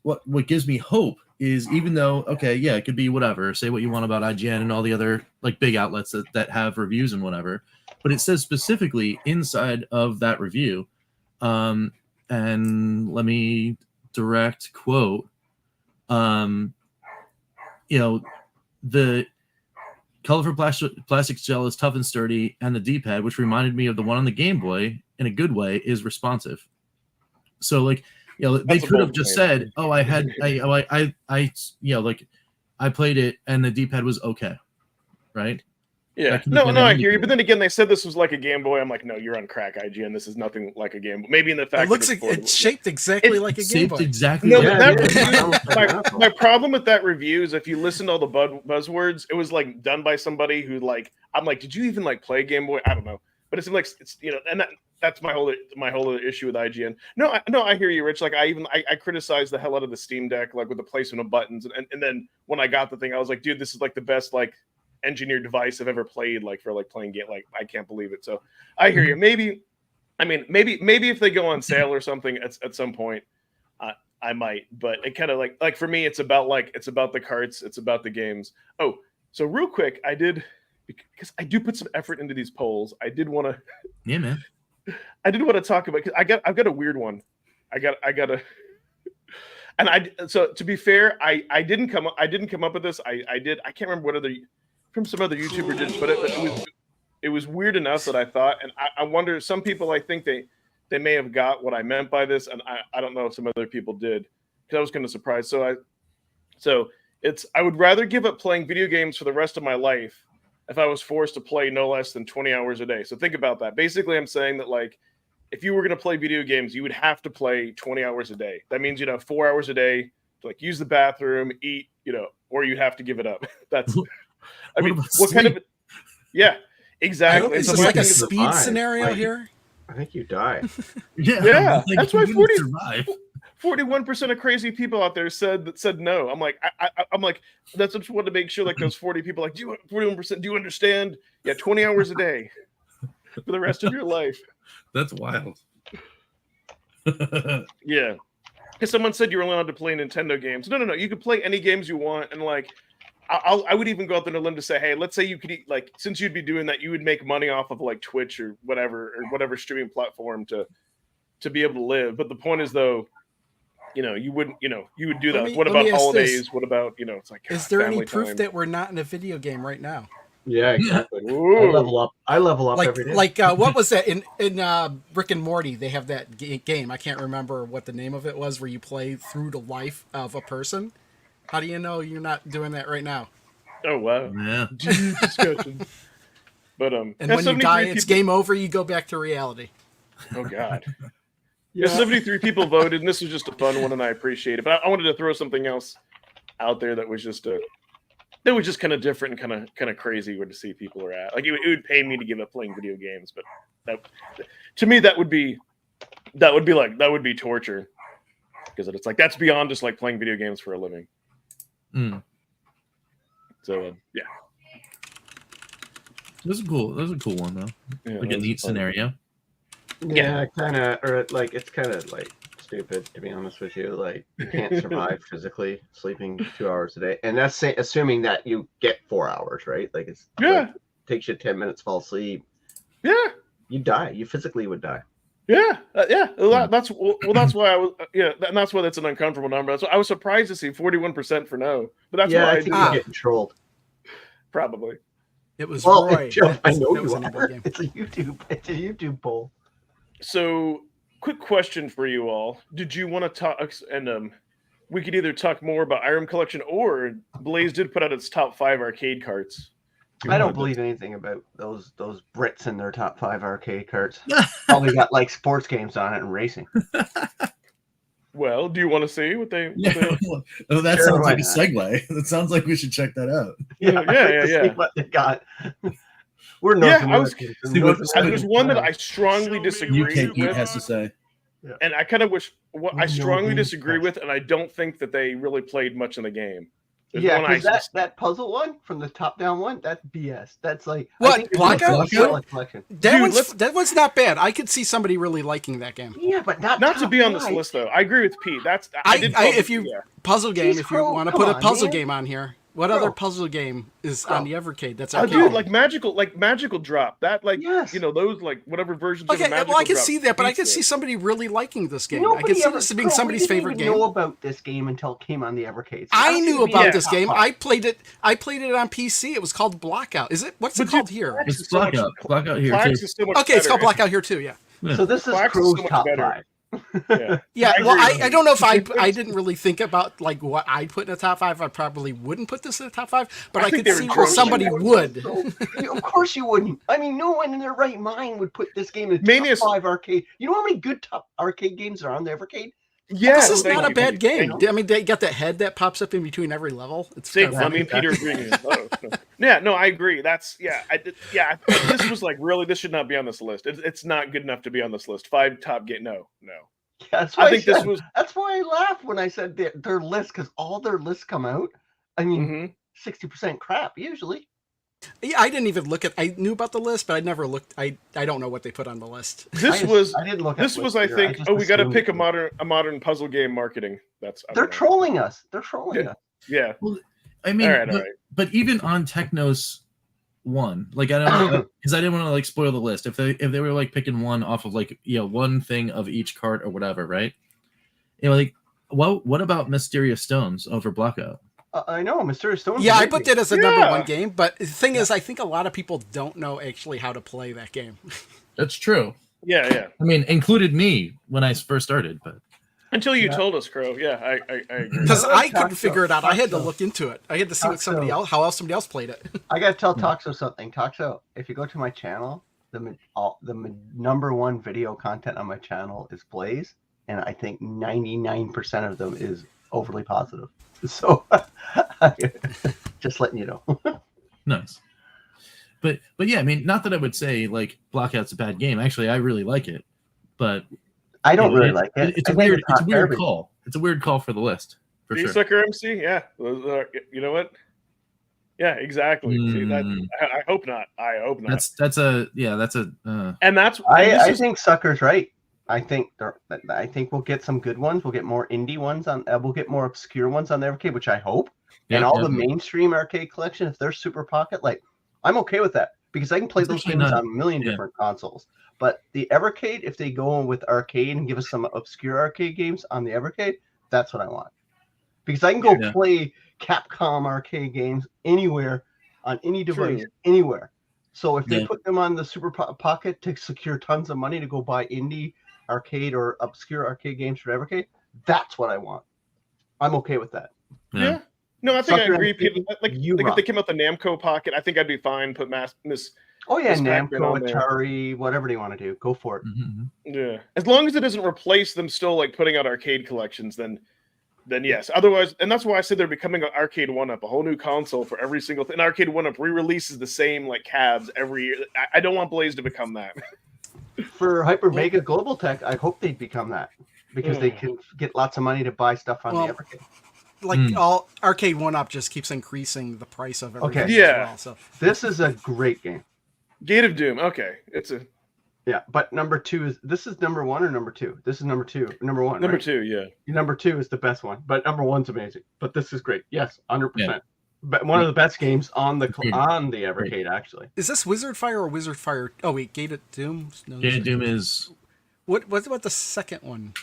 what gives me hope is, even though, okay, yeah, it could be whatever, say what you want about IGN and all the other like big outlets that have reviews and whatever, but it says specifically inside of that review, and let me direct quote, the colorful plastic gel is tough and sturdy, and the D-pad, which reminded me of the one on the Game Boy in a good way, is responsive. So like, they could have just said, "Oh, I played it and the D-pad was okay," right?
Yeah. No, I hear you. But then again, they said this was like a Game Boy. I'm like, no, you're on crack, IGN. This is nothing like a Game Boy. Maybe in the fact
it's shaped exactly like a Game Boy.
Exactly.
No,
like
my problem with that review is if you listen to all the buzzwords, it was like done by somebody who like, I'm like, did you even like play Game Boy? I don't know. But it's like, it's and that's my whole issue with IGN. No, I hear you, Rich. Like I criticized the hell out of the Steam Deck, like with the placement of buttons, and then when I got the thing, I was like, dude, this is like the best like engineered device I've ever played, like for like playing game. Like I can't believe it. So I hear you. Maybe if they go on sale or something at some point, I might. But it kind of like for me, it's about the carts, it's about the games. Oh, so real quick, because I do put some effort into these polls. I did want to.
Yeah, man.
I did want to talk about, because I've got a weird one. I got a. And so to be fair, I didn't come up with this. I can't remember what some other YouTuber did, but it was weird enough that I thought, and I wonder, some people, I think they may have got what I meant by this, and I don't know if some other people did, because I was kind of surprised. So I would rather give up playing video games for the rest of my life if I was forced to play no less than 20 hours a day. So think about that. Basically, I'm saying that like, if you were going to play video games, you would have to play 20 hours a day. That means 4 hours a day to like use the bathroom, eat, or you have to give it up. That's, I mean, what kind of, yeah, exactly.
Is this like a speed scenario here?
I think you die.
Yeah, that's why 41% of crazy people out there said no. I'm like, I'm like, that's just want to make sure, like those 40 people, like, 41%, do you understand? Yeah, 20 hours a day for the rest of your life.
That's wild.
Yeah, because someone said you were allowed to play Nintendo games. No, you can play any games you want, and like, I would even go out there on a limb to say, hey, let's say you could eat, like, since you'd be doing that, you would make money off of like Twitch or whatever streaming platform to be able to live. But the point is, though, you wouldn't, you would do that. What about holidays? What about, it's like,
is there any proof that we're not in a video game right now?
Yeah, exactly. I level up every day.
Like what was that in Rick and Morty? They have that game. I can't remember what the name of it was, where you play through the life of a person. How do you know you're not doing that right now?
Oh wow!
Yeah.
Deep discussion. But
and when you die, it's game over. You go back to reality.
Oh god. Yeah, 73 people voted, and this was just a fun one, and I appreciate it. But I wanted to throw something else out there that was just kind of different and kind of crazy where to see people are at. Like it would pay me to give up playing video games, but to me that would be torture, because it's like that's beyond just like playing video games for a living. So yeah,
that's a cool one though. Yeah, like a neat scenario.
Yeah, kind of, or like it's kind of like stupid, to be honest with you. Like, you can't survive physically sleeping 2 hours a day, and that's assuming that you get 4 hours, right? Like like, takes you 10 minutes, fall asleep.
Yeah,
you die. You physically would die.
Yeah, that's why I was and that's why that's an uncomfortable number. That's why I was surprised to see 41% for no, but that's why
I think you're getting trolled.
Probably.
It was Roy.
I know you are. It's a YouTube poll.
So, quick question for you all: did you want to talk? And we could either talk more about Irem Collection, or Blaze did put out its top 5 arcade carts.
I don't believe anything about those Brits and their top 5 arcade carts. Probably got like sports games on it and racing.
Well, do you want to see what they?
Yeah, oh, that
Sure,
sounds
why
like a
not?
segue. That sounds like we should check that out.
Yeah,
I'd like to see
yeah.
what they got. We're North
Yeah, I was-
Americans.
See what-
There's one that I strongly disagree
UK Pete
with,
has to say.
and I kind of wish what I
No
strongly
game
disagree
test.
with, and I don't think that they really played much in the game. There's
Yeah,
one I
because that puzzle one from the top down one, that's BS. That's like
What,
I think it's
Blackout?
a solid collection.
That one's not bad. I could see somebody really liking that game.
Yeah, but not
not to
top
be on this
5.
list though. I agree with Pete. That's
If you
yeah.
puzzle game,
Jeez,
if you
Crow,
want to
come
put a
on,
puzzle
man.
game on here, what
Crow.
other puzzle game is on the Evercade? That's
Oh,
arcade.
dude, like magical drop. That
Yes.
those like whatever versions
Okay,
of magical
well, I can
Drop
see that, but I
beats
can see
it.
somebody really liking this game. I
Nobody
can see
ever,
this being
Crow,
somebody's
we didn't
favorite
even
game.
know about this game until it came on the Evercade. So
I
how
knew
could it be
about
in
this
top
game.
5?
I played it on PC. It was called Blackout. Is it? What's it
But
called
dude,
here?
Flax
It's
is so much-
Blackout. Blackout here
Flax
too.
is so much
Okay, it's called
better.
Blackout here too. Yeah.
So this is
Flax is
Crow's
so much
top
better.
5.
Yeah.
Yeah,
I
well,
agree.
I don't know if I didn't really think about like what I'd put in the top 5. I probably wouldn't put this in the top 5, but
I
I
think
could
they
see
were
where
drunk.
somebody would.
Of course you wouldn't. I mean, no one in their right mind would put this game in the
Mania's-
top 5 arcade. You know how many good top arcade games are on the Evercade?
Yeah,
This is
thank
not a
you,
bad
Pete.
game.
Thank you.
I mean, they got that head that pops up in between every level. It's
See,
kind of
I mean,
funny.
Peter agreeing. Yeah, no, I agree. That's this was like really. This should not be on this list. It's not good enough to be on this list. 5 top game. No.
Yeah, that's why
I think this
said-
was.
That's why I laughed when I said their list, because all their lists come out. I mean,
Mhm.
60% crap usually.
Yeah, I didn't even look at. I knew about the list, but I never looked. I don't know what they put on the list.
This was.
I didn't look.
This
at
was.
lists
I
either.
think.
just
Oh, we got to
assumed
pick
it was-
a modern puzzle game marketing. That's. I
They're
don't know.
trolling us. They're trolling
Yeah.
us.
Yeah.
I mean,
All right.
but even on Technos one, like I don't know, because I didn't want to like spoil the list. If they were like picking one off of like one thing of each cart or whatever, right? Like what about Mysterious Stones over Blackout?
I know, Mysterious Stone.
Yeah, I put that as a number
Yeah.
1 game, but the thing is, I think a lot of people don't know actually how to play that game.
That's true.
Yeah.
I mean, included me when I first started, but
Until you
Yeah.
told us, Crow. Yeah, I agree.
Because
Yeah,
I
Taco,
couldn't figure it out. I had to
Taco.
look into it. I had to see what somebody
Taco.
else, how else somebody else played it.
I gotta tell
Yeah.
Toxo something. Toxo, if you go to my channel, the number 1 video content on my channel is Blaze, and I think 99% of them is overly positive. So, just letting you know.
nice. But yeah, I mean, not that I would say like Blackout's a bad game. Actually, I really like it, but
I don't
you know,
really like it.
It's a
I think
weird
not
it's a weird
garbage.
call. It's a weird call for the list for
Do you
sure.
sucker MC? Yeah. You know what? Yeah, exactly. See, that,
Mm.
I hope not. I hope not.
That's a
and that's.
I think Sucker's right. I think we'll get some good ones. We'll get more indie ones on. We'll get more obscure ones on the Evercade, which I hope.
yeah,
And all
yeah.
the mainstream arcade collection, if they're super pocket, like I'm okay with that because I can play
It's
those
actually
games
not-
on a million
yeah.
different consoles. But the Evercade, if they go with arcade and give us some obscure arcade games on the Evercade, that's what I want. Because I can go
Yeah.
play Capcom arcade games anywhere on any device,
True.
anywhere. So if they
Yeah.
put them on the super pocket to secure tons of money to go buy indie arcade or obscure arcade games for Evercade, that's what I want. I'm okay with that.
Yeah. No, I think
Sucker
I agree.
MC,
People, like
you
if
rock.
they came out the Namco pocket, I think I'd be fine. Put Miss.
Oh yeah,
Just Pac-Man
Namco,
on there.
Atari, whatever they want to do, go for it.
Mhm.
Yeah, as long as it doesn't replace them still like putting out arcade collections, then yes. Otherwise, and that's why I said they're becoming an Arcade 1-Up, a whole new console for every single thing. And Arcade 1-Up re-releases the same like cabs every year. I don't want Blaze to become that.
For Hyper Mega Global Tech, I hope they become that because they can get lots of money to buy stuff on
Well,
the Evercade.
Like
Mm.
all Arcade 1-Up just keeps increasing the price of everything.
Okay.
as
Yeah.
well, so.
This is a great game.
Gate of Doom. Okay, it's a
Yeah, but number 2 is this is number 1 or number 2? This is number 2. Number 1.
number
right?
2. Yeah.
Number 2 is the best one, but number 1's amazing. But this is great. Yes, 100%.
Yeah.
But one of the best games on the
Agreed.
Evercade actually.
Is this Wizard Fire or Wizard Fire? Oh wait, Gate of Doom. No,
Gate of Doom is
What about the second one?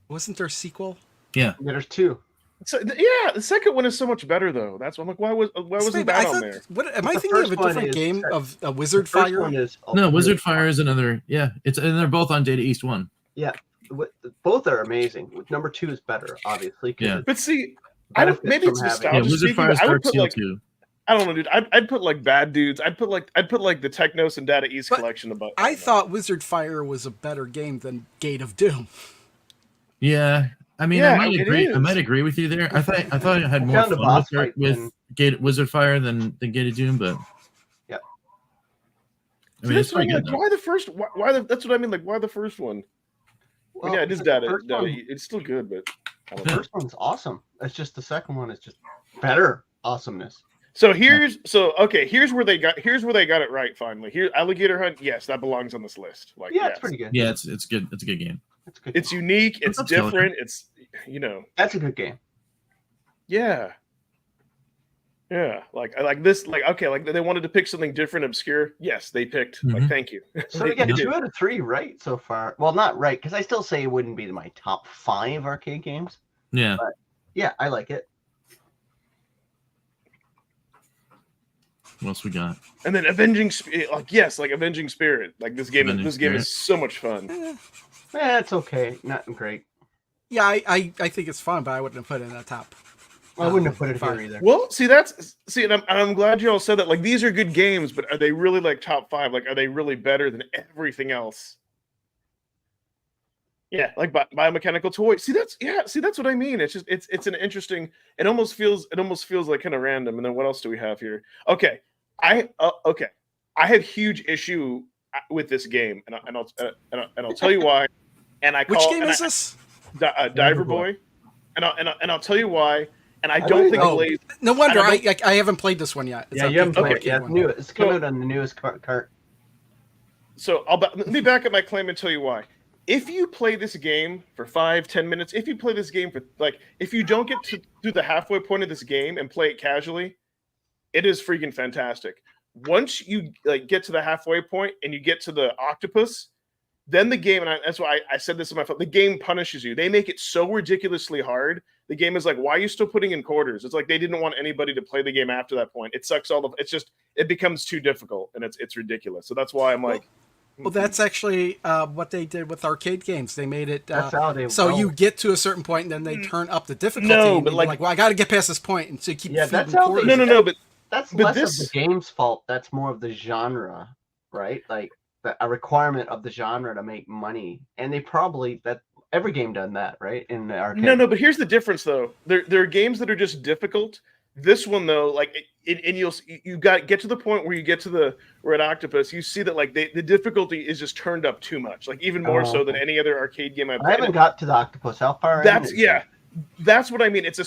Wasn't there a sequel?
Yeah, there's 2.
So, yeah, the second one is so much better though. That's why I'm like, why wasn't
I
that on
thought,
there?
what am I
The
thinking of
first
a
one
different
is-
game of a Wizard
The first
Fire?
one is
no Wizard Fire is another. Yeah, and they're both on Data East 1.
Both are amazing. Number 2 is better, obviously. 'cause
Yeah.
it
But see, I would,
benefits
maybe
from
it's
having-
nostalgia.
Yeah, Wizard
speaking,
Fire is
I would
Dark
put
Steel
like
2.
I don't know, dude. I'd put like Bad Dudes. I'd put like the Technos and Data East
But
collection above.
I thought Wizard Fire was a better game than Gate of Doom.
Yeah, I mean,
Yeah,
I might
it
agree. I
is.
might agree with you there. I thought I had more
found a
fun
boss
with,
fight
with Gate Wizard Fire than Gate of Doom, but
yeah.
I mean,
that's
it's
what I
pretty
mean.
good.
Like, why the first? Why the? That's what I mean. Like, why the first one?
Well,
Yeah, it is
the
Data.
first
Data.
one-
It's still good, but I don't
The
know.
first one's awesome. It's just the second one is just better awesomeness.
So here's where they got it right finally. Here, Alligator Hunt. Yes, that belongs on this list. Like,
Yeah,
yes.
it's pretty good.
Yeah, it's good. It's a good game.
It's good.
It's unique. It's
What's up, Skeleton?
different. It's
That's a good game.
Yeah. Yeah. Like I like this. Like okay. Like they wanted to pick something different, obscure. Yes, they picked. Like
Mhm.
thank you.
So we got
did.
2 out of 3 right so far. Well, not right because I still say it wouldn't be my top 5 arcade games.
Yeah.
Yeah, I like it.
What else we got?
And then Avenging Spirit. Like yes, like Avenging Spirit. Like this game.
Avenging
This game
Spirit.
is so much fun.
It's okay. Nothing great.
Yeah, I think it's fun, but I wouldn't have put it in the top.
I wouldn't have put it
Fine.
here either.
Well, and I'm glad you all said that. Like these are good games, but are they really like top 5? Like are they really better than everything else? Yeah, like biomechanical toy. See that's what I mean. It's just it's an interesting. It almost feels like kind of random. And then what else do we have here? Okay, I have huge issue with this game, and I'll tell you why. And I call
Which game is this?
Diver Boy, and I'll tell you why. And I don't think
Oh,
Blaze.
no wonder
I
I haven't played this one yet. It's
Yeah,
a
you haven't
big
played it
arcade
yet.
one.
New. It's coming out on the newest cart.
So let me back up my claim and tell you why. If you play this game for 5-10 minutes, if you play this game for if you don't get to the halfway point of this game and play it casually, it is freaking fantastic. Once you get to the halfway point and you get to the octopus, then the game, and that's why I said this in my phone, the game punishes you. They make it so ridiculously hard. The game is like, why are you still putting in quarters? It's like they didn't want anybody to play the game after that point. It sucks it becomes too difficult and it's ridiculous. So that's why I'm like,
Well, that's actually what they did with arcade games. They made it
That's how they
so
roll.
you get to a certain point and then they turn up the difficulty.
No,
and
but
you're
like-
well, I got to get past this point, and so you keep
Yeah,
feeding
that's how they-
quarters.
no, but
That's
But
less
this-
of the game's fault. That's more of the genre, right? Like a requirement of the genre to make money. And they probably every game done that, right? In the arcade.
No, but here's the difference though. There are games that are just difficult. This one though, and you get to the point where you get to the Red Octopus, you see that the difficulty is just turned up too much, like even more so than any other arcade game I've
I
played.
haven't got to the octopus. How far?
That's
in?
yeah. That's what I mean. It's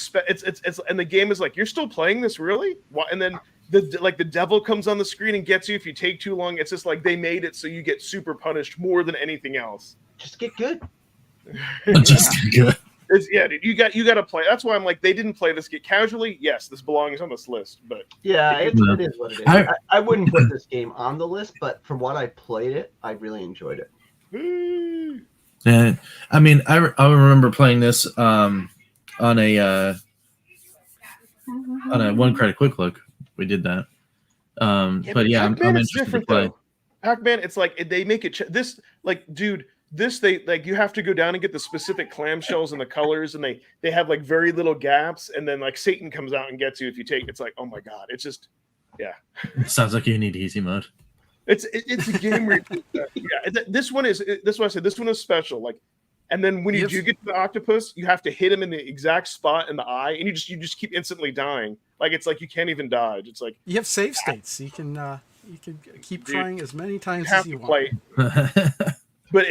and the game is like, you're still playing this, really? And then the devil comes on the screen and gets you if you take too long. It's just like they made it so you get super punished more than anything else.
Just get good.
Just good.
Dude, you got to play. That's why I'm like, they didn't play this game casually. Yes, this belongs on this list, but
Yeah, it is what it is. I wouldn't put this game on the list, but from what I played it, I really enjoyed it.
Yeah, I mean, I remember playing this on a one credit quick look. We did that. But yeah, I'm
Pac-Man, it's
interested to
different
play.
though. Pac-Man, it's like they make it this dude. This they you have to go down and get the specific clamshells and the colors, and they have very little gaps, and then Satan comes out and gets you if you take. It's like, oh my god, it's just
Sounds like you need easy mode.
it's a game where this one is this. Is why I said this one is special. And then when you do get to the octopus, you have to hit him in the exact spot in the eye, and you just keep instantly dying. It's like you can't even dodge. It's like
You have save states. You can keep
Dude,
trying as many times
you have
as you
to
want.
play. But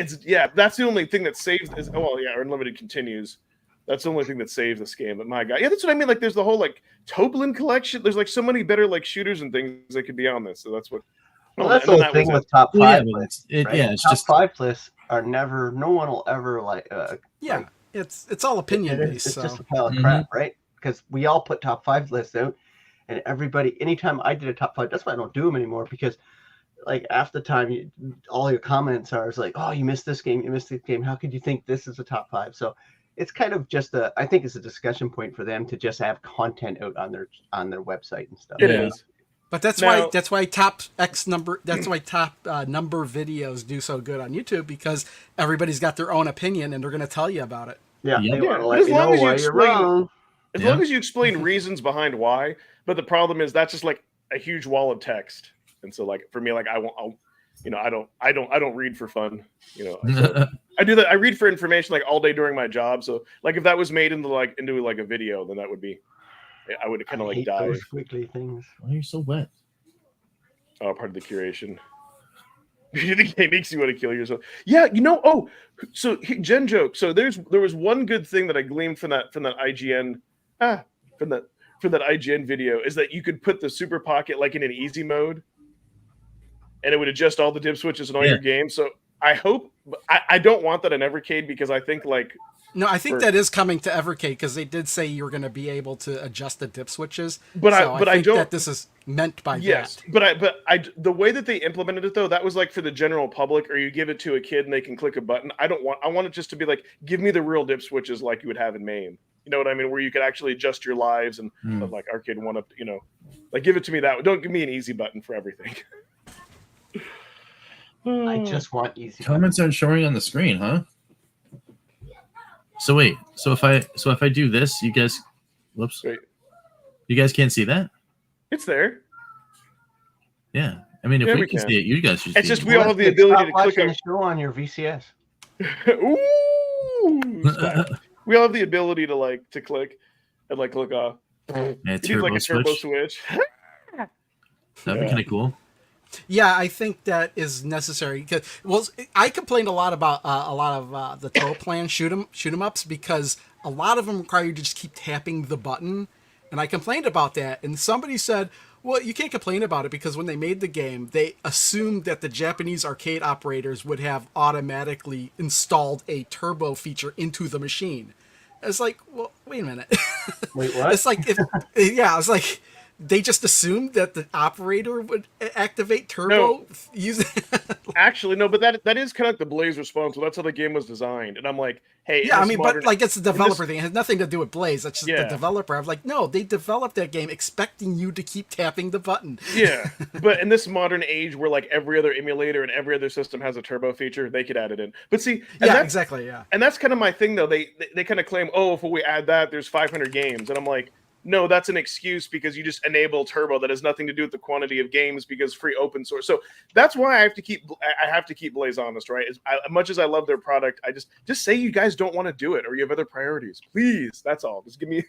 that's the only thing that saves this. Oh, well, yeah, Unlimited continues. That's the only thing that saves this game. But my God, yeah, that's what I mean. There's the whole Toblin collection. There's so many better shooters and things that could be on this. So that's what.
Well, that's the whole thing with top
Well, yeah,
five.
but
lists,
it's
right?
it's
top
just
5 lists are never. No one will ever
Yeah, it's all opinion
It's
based. So
just a pile of crap, right? Because we all put top 5 lists out, and everybody. Anytime I did a top 5, that's why I don't do them anymore. Because half the time, all your comments are like, "Oh, you missed this game. You missed this game. How could you think this is a top 5?" So it's kind of just I think it's a discussion point for them to just have content out on their website and stuff.
It is.
But that's why top X number. That's why top number videos do so good on YouTube, because everybody's got their own opinion and they're going to tell you about it.
Yeah,
Yeah.
they want to
But
let
as
you
long
know
as you
why you're
explain-
wrong.
As long as you explain reasons behind why. But the problem is that's just like a huge wall of text, and so like for me, like I don't read for fun, So I do that. I read for information like all day during my job. So like if that was made into a video, then that would be, I would kind of like dive.
Those squiggly things.
Why are you so wet?
Oh, part of the curation. The game makes you want to kill yourself. Yeah, so Gen joke. So there was one good thing that I gleaned from that IGN from that IGN video is that you could put the Super Pocket like in an easy mode, and it would adjust all the dip switches in all your games. So I hope I don't want that in Evercade because I think like
I think that is coming to Evercade because they did say you were going to be able to adjust the dip switches.
But
I think
don't.
That this is meant by
yes,
that.
But the way that they implemented it though, that was like for the general public, or you give it to a kid and they can click a button. I want it just to be like, give me the real dip switches like you would have in MAME. You know what I mean? Where you could actually adjust your lives and like Arcade 1-Up. Like give it to me that way. Don't give me an easy button for everything.
I just want easy.
Comments aren't showing on the screen, huh? So wait, so if I do this, you guys, whoops,
Wait.
You guys can't see that?
It's there.
Yeah, I mean, if we can see it, you guys should.
It's
see
just
it.
we all have the ability to click
on the show on your VCS.
Ooh, stop. We all have the ability to click and like click off.
Yeah,
You need like a turbo switch.
That'd be kind of cool.
Yeah, I think that is necessary because I complained a lot about the Total Plan shoot 'em ups because a lot of them require you to just keep tapping the button, and I complained about that, and somebody said, well, you can't complain about it because when they made the game, they assumed that the Japanese arcade operators would have automatically installed a turbo feature into the machine. It's like, well, wait a minute.
Wait, what?
It's like, it's like they just assumed that the operator would activate turbo.
Actually, no, but that is kind of like the Blaze response. Well, that's how the game was designed. And I'm like, hey,
yeah, I mean, but like it's a developer thing. It has nothing to do with Blaze. That's just the developer. I'm like, no, they developed that game expecting you to keep tapping the button.
Yeah, but in this modern age where like every other emulator and every other system has a turbo feature, they could add it in. But see,
exactly, yeah.
And that's kind of my thing, though. They kind of claim, oh, if we add that, there's 500 games. And I'm like, no, that's an excuse because you just enable turbo. That has nothing to do with the quantity of games because free open source. So that's why I have to keep Blaze honest, right? As much as I love their product, I just say you guys don't want to do it or you have other priorities. Please, that's all. Just give me,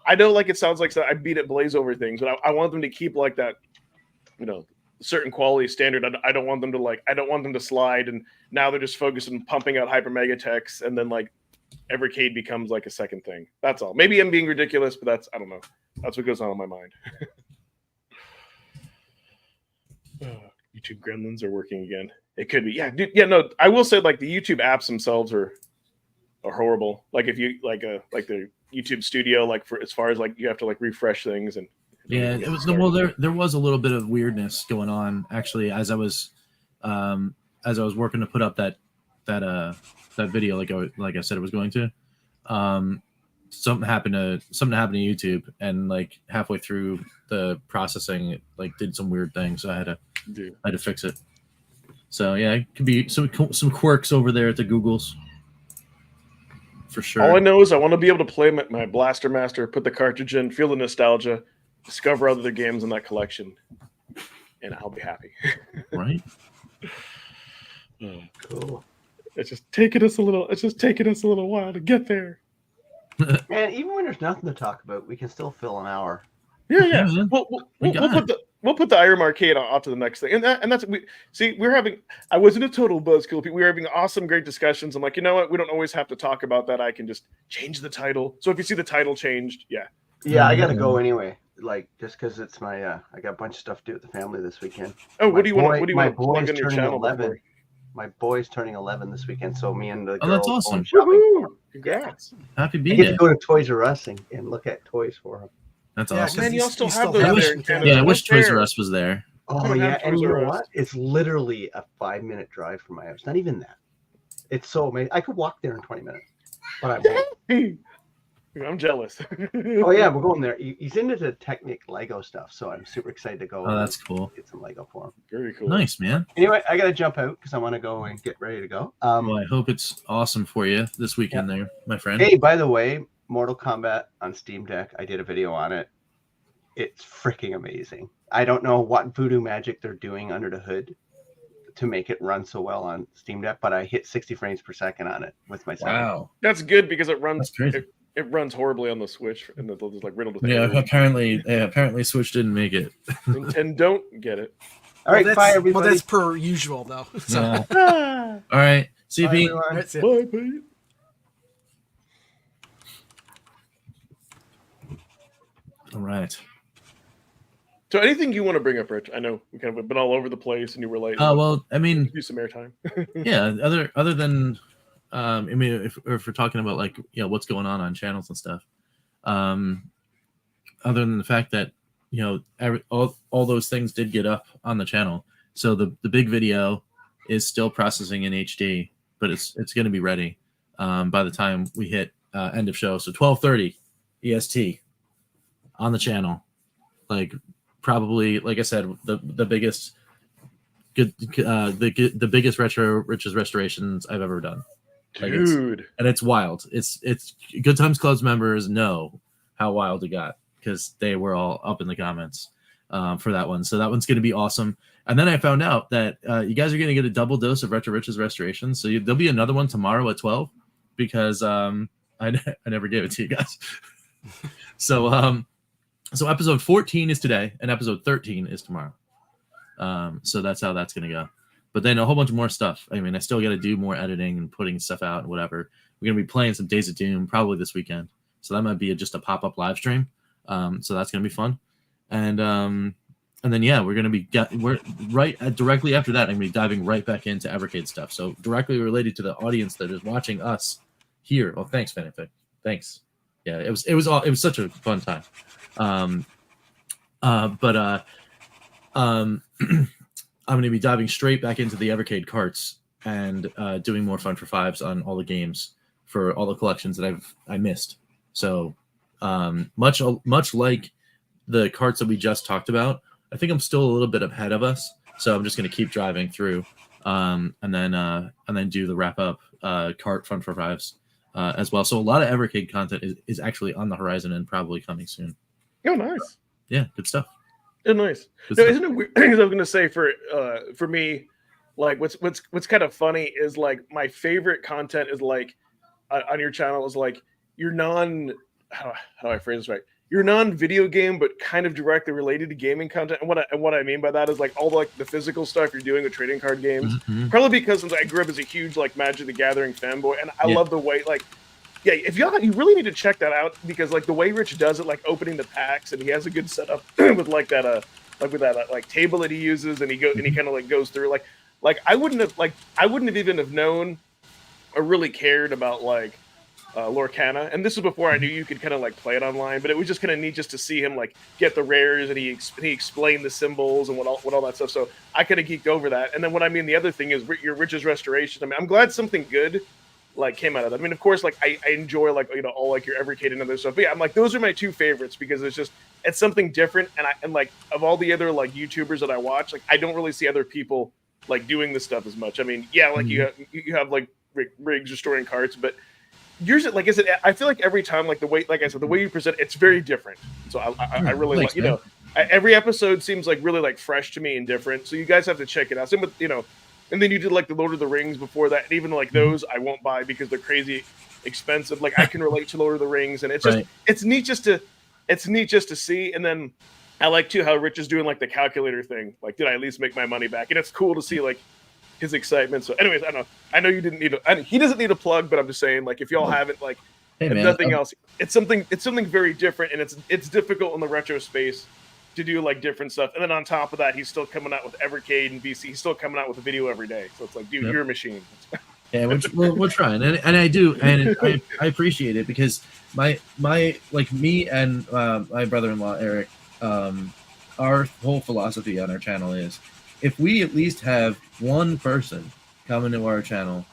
I know like it sounds like I beat at Blaze over things, but I want them to keep like that, certain quality standard. I don't want them to slide and now they're just focused on pumping out hyper mega techs and then like Evercade becomes like a second thing. That's all. Maybe I'm being ridiculous, but I don't know. That's what goes on in my mind. YouTube gremlins are working again. It could be. Yeah, dude, yeah, no, I will say like the YouTube apps themselves are horrible. Like if you like the YouTube studio, like for as far as like you have to like refresh things and
it was there was a little bit of weirdness going on actually as I was working to put up that video like I said it was going to. Something happened to YouTube and like halfway through the processing it like did some weird things, so I had to fix it. So yeah, it could be some quirks over there at the Googles for sure.
All I know is I want to be able to play my Blaster Master, put the cartridge in, feel the nostalgia, discover other games in that collection, and I'll be happy.
Right?
Oh, cool.
It's just taking us a little while to get there.
Man, even when there's nothing to talk about, we can still fill an hour.
Yeah. We'll put the Iron Arcade off to the next thing, and that's we're having. I wasn't a total buzzkill. We were having awesome, great discussions. I'm like, you know what? We don't always have to talk about that. I can just change the title. So if you see the title changed,
yeah, I gotta go anyway. Like just because it's my I got a bunch of stuff to do with the family this weekend.
Oh, what do you want to plug
boy's
on your
turning
channel?
11. My boy's turning 11 this weekend, so me and the girl
that's awesome.
Woohoo! Congrats!
Happy
I
B
get
Day.
to go to Toys R Us and look at toys for him.
That's
Yeah,
awesome.
Man, you all still
you
have
still
those
have
there
it
in
in
Canada.
Yeah, I wish
They're
Toys
there.
R Us was there.
Oh
don't
yeah,
have
and
Toys
you know
R Us.
what? It's literally a 5-minute drive from my house. Not even that. It's so amazing. I could walk there in 20 minutes, but I won't.
I'm jealous.
Oh yeah, we're going there. He's into the Technic Lego stuff, so I'm super excited to go.
Oh, that's cool.
Get some Lego for him.
Very cool.
Nice, man.
Anyway, I gotta jump out because I want to go and get ready to go.
Well, I hope it's awesome for you this weekend there, my friend.
Hey, by the way, Mortal Kombat on Steam Deck. I did a video on it. It's freaking amazing. I don't know what voodoo magic they're doing under the hood to make it run so well on Steam Deck, but I hit 60 frames per second on it with my sound.
Wow.
That's good because it runs.
That's crazy.
It runs horribly on the Switch, and it's like riddled with
Yeah,
errors.
apparently Switch didn't make it.
Nintendo don't get it.
All right, bye everybody.
Well, that's per usual though. So.
Yeah. All right. See you,
Bye,
Pete.
everyone.
That's it.
Bye, Pete.
All right.
So, anything you want to bring up, Rich? I know we kind of been all over the place, and you were like,
Well, I mean,
do some airtime.
yeah. Other than, I mean, if we're talking about like what's going on channels and stuff, other than the fact that all those things did get up on the channel, so the big video is still processing in HD, but it's going to be ready by the time we hit end of show. So 12:30 EST on the channel, like probably, like I said, the biggest the biggest Rich's restorations I've ever done. Like
Dude,
and it's wild. It's Good Times Club's members know how wild it got because they were all up in the comments for that one. So that one's going to be awesome. And then I found out that you guys are going to get a double dose of Retro Rich's restorations. So there'll be another one tomorrow at 12 because I never gave it to you guys. So episode 14 is today and episode 13 is tomorrow. So that's how that's going to go. But then a whole bunch more stuff. I mean, I still got to do more editing and putting stuff out and whatever. We're going to be playing some Days of Doom probably this weekend. So that might be just a pop-up live stream. So that's going to be fun. And then, yeah, we're going to be directly after that, I'm going to be diving right back into Evercade stuff. So directly related to the audience that is watching us here. Oh, thanks, Fanfic. Thanks. Yeah, it was such a fun time. I'm going to be diving straight back into the Evercade carts and doing more Fun for Fives on all the games for all the collections that I missed. So much like the carts that we just talked about, I think I'm still a little bit ahead of us. So I'm just going to keep driving through and then do the wrap up cart Fun for Fives as well. So a lot of Evercade content is actually on the horizon and probably coming soon.
oh nice.
Yeah, good stuff.
Oh, nice. No, isn't it weird? I was going to say for me, like what's kind of funny is like my favorite content is like on your channel is like your how do I phrase this right? Your non-video game, but kind of directly related to gaming content. And what I mean by that is like all the physical stuff you're doing with trading card games.
Mm-hmm.
Probably because I grew up as a huge like Magic the Gathering fanboy, and I love the way like. Yeah, if you really need to check that out because like the way Rich does it, like opening the packs, and he has a good setup with like that like table that he uses, and he kind of like goes through like I wouldn't have even have known or really cared about like Lorcana, and this is before I knew you could kind of like play it online, but it was just kind of neat just to see him like get the rares, and he explained the symbols and what all that stuff. So I kind of geeked over that, and then what I mean the other thing is your Rich's restoration. I mean, I'm glad something good like came out of that. I mean, of course, like I enjoy like all like your Evercade and other stuff. But yeah, I'm like those are my two favorites because it's something different. And like of all the other like YouTubers that I watch, like I don't really see other people like doing this stuff as much. I mean, yeah, like you have like rigs restoring carts, but yours like is it? I feel like every time like the way like I said the way you present it's very different. So I really like every episode seems like really like fresh to me and different. So you guys have to check it out. Same with And then you did like the Lord of the Rings before that, and even like those I won't buy because they're crazy expensive. Like I can relate to Lord of the Rings, and it's just it's neat just to see. And then I like too how Rich is doing like the calculator thing. Like, did I at least make my money back? And it's cool to see like his excitement. So, anyways, I know you didn't need he doesn't need a plug, but I'm just saying like if y'all haven't like if nothing else, it's something very different, and it's difficult in the retro space to do like different stuff. And then on top of that, he's still coming out with Evercade and VC. He's still coming out with a video every day. So it's like, dude, you're a machine.
Yeah, we're trying, and I do, and I appreciate it because my like me and my brother-in-law Eric, our whole philosophy on our channel is if we at least have one person coming to our channel,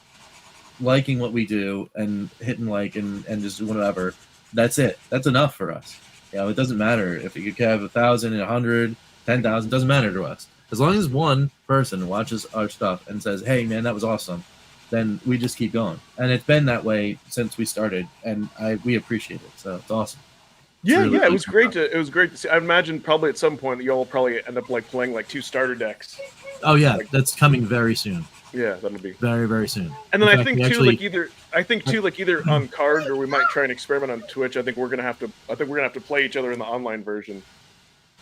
liking what we do and hitting like and just whatever, that's it. That's enough for us. It doesn't matter if you could have 1,000, 100, 10,000. Doesn't matter to us as long as one person watches our stuff and says, "Hey, man, that was awesome." then we just keep going. And it's been that way since we started, and we appreciate it. So it's awesome.
Yeah,
really,
yeah,
really
it was great to see. I imagine probably at some point y'all will probably end up like playing like 2 starter decks.
Oh yeah,
Like,
that's coming very soon.
yeah, that'll be
Very, very soon.
And then
In
I
fact,
think
we
too,
actually,
like either on card or we might try and experiment on Twitch. I think we're gonna have to play each other in the online version.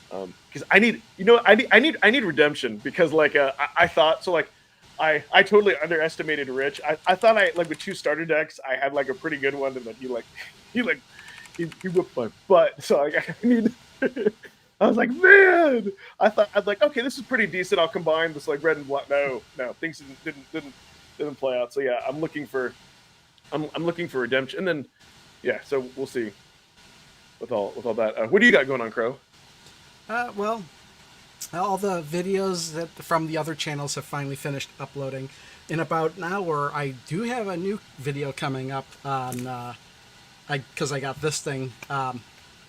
Because I need, I need redemption because like I thought so like I totally underestimated Rich. I thought I like with 2 starter decks I had like a pretty good one, and then he whipped my butt. So I need. I was like, man, I thought I'd like, okay, this is pretty decent. I'll combine this like red and black. No, things didn't play out. So yeah, I'm looking for redemption, and then yeah, so we'll see with all that. What do you got going on, Crow?
Well, all the videos that from the other channels have finally finished uploading. In about an hour, I do have a new video coming up on, because I got this thing.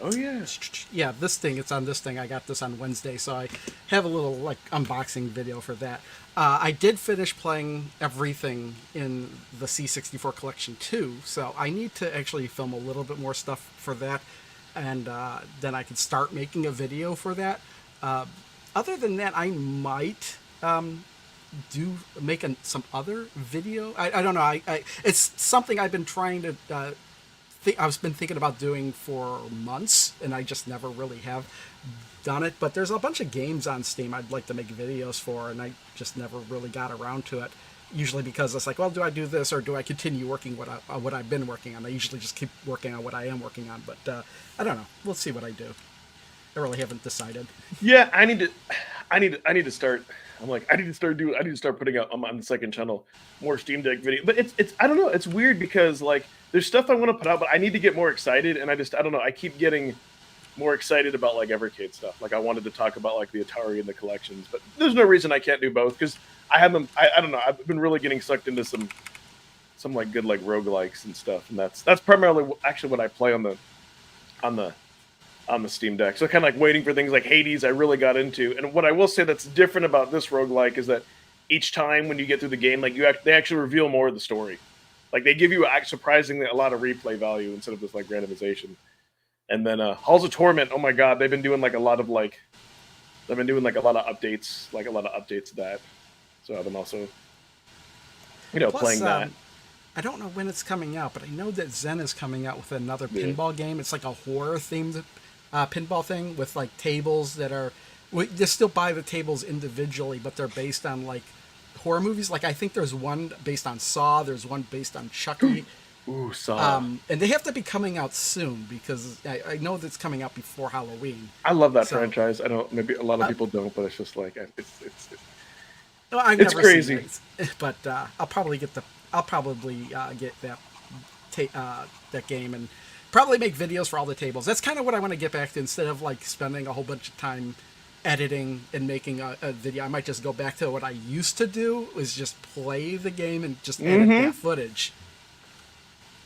Oh yeah,
yeah, this thing. It's on this thing. I got this on Wednesday, so I have a little like unboxing video for that. I did finish playing everything in the C64 collection too, so I need to actually film a little bit more stuff for that, and then I could start making a video for that. Other than that, I might make some other video. I don't know. It's something I've been trying to. I've been thinking about doing for months, and I just never really have done it. But there's a bunch of games on Steam I'd like to make videos for, and I just never really got around to it. Usually because it's like, well, do I do this or do I continue working what I've been working on? I usually just keep working on what I am working on, but I don't know. We'll see what I do. I really haven't decided.
Yeah, I need to start. I'm like, I need to start putting out on the second channel more Steam Deck video. But it's I don't know. It's weird because like there's stuff I want to put out, but I need to get more excited, and I don't know. I keep getting more excited about like Evercade stuff. Like I wanted to talk about like the Atari and the collections, but there's no reason I can't do both because I haven't. I don't know. I've been really getting sucked into some like good like roguelikes and stuff, and that's primarily actually what I play on the Steam Deck. So kind of like waiting for things like Hades I really got into. And what I will say that's different about this roguelike is that each time when you get through the game, like they actually reveal more of the story. Like they give you surprisingly a lot of replay value instead of just like randomization. And then Halls of Torment, oh my god, they've been doing like a lot of updates, to that. So I've been also playing that.
I don't know when it's coming out, but I know that Zen is coming out with another pinball game. It's like a horror themed pinball thing with like tables that are. You still buy the tables individually, but they're based on like horror movies. Like I think there's one based on Saw. There's one based on Chucky.
Ooh, Saw.
And they have to be coming out soon because I know that's coming out before Halloween.
I love that franchise. I don't. Maybe a lot of people don't, but it's just like it's.
Well, I've
it's
never
crazy.
Seen it, but I'll probably get that that game and probably make videos for all the tables. That's kind of what I want to get back to instead of like spending a whole bunch of time editing and making a video. I might just go back to what I used to do, was just play the game and just edit that footage.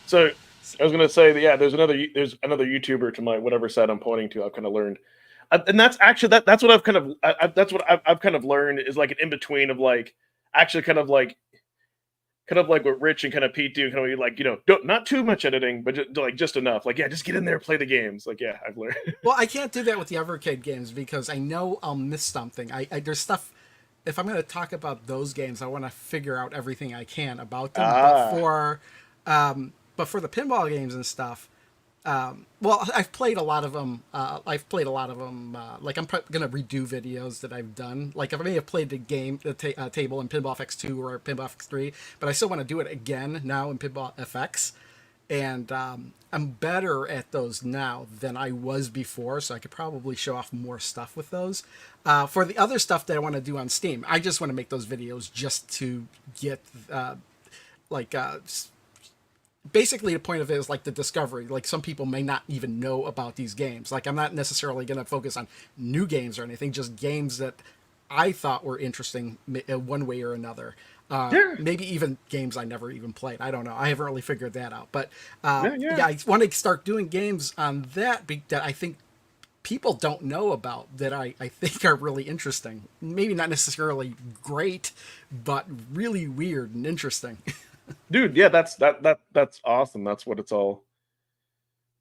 So I was gonna say that there's another YouTuber to my whatever side I'm pointing to. I've kind of learned, and that's actually that's what I've kind of that's what I've kind of learned is like an in between of like actually kind of like what Rich and kind of Pete do, kind of like don't not too much editing, but just enough. Like just get in there, play the games. Like I've learned.
Well, I can't do that with the Evercade games because I know I'll miss something. There's stuff. If I'm going to talk about those games, I want to figure out everything I can about them but for the pinball games and stuff, well, I've played a lot of them. Like I'm gonna redo videos that I've done. Like I may have played the game, table in Pinball FX2 or Pinball FX3, but I still want to do it again now in Pinball FX. And I'm better at those now than I was before, so I could probably show off more stuff with those. For the other stuff that I want to do on Steam, I just want to make those videos just to get basically the point of it is like the discovery. Like some people may not even know about these games. Like I'm not necessarily going to focus on new games or anything, just games that I thought were interesting one way or another. Maybe even games I never even played. I don't know. I haven't really figured that out. But I want to start doing games on that I think people don't know about that I think are really interesting. Maybe not necessarily great, but really weird and interesting.
Dude, yeah, that's awesome. That's what it's all.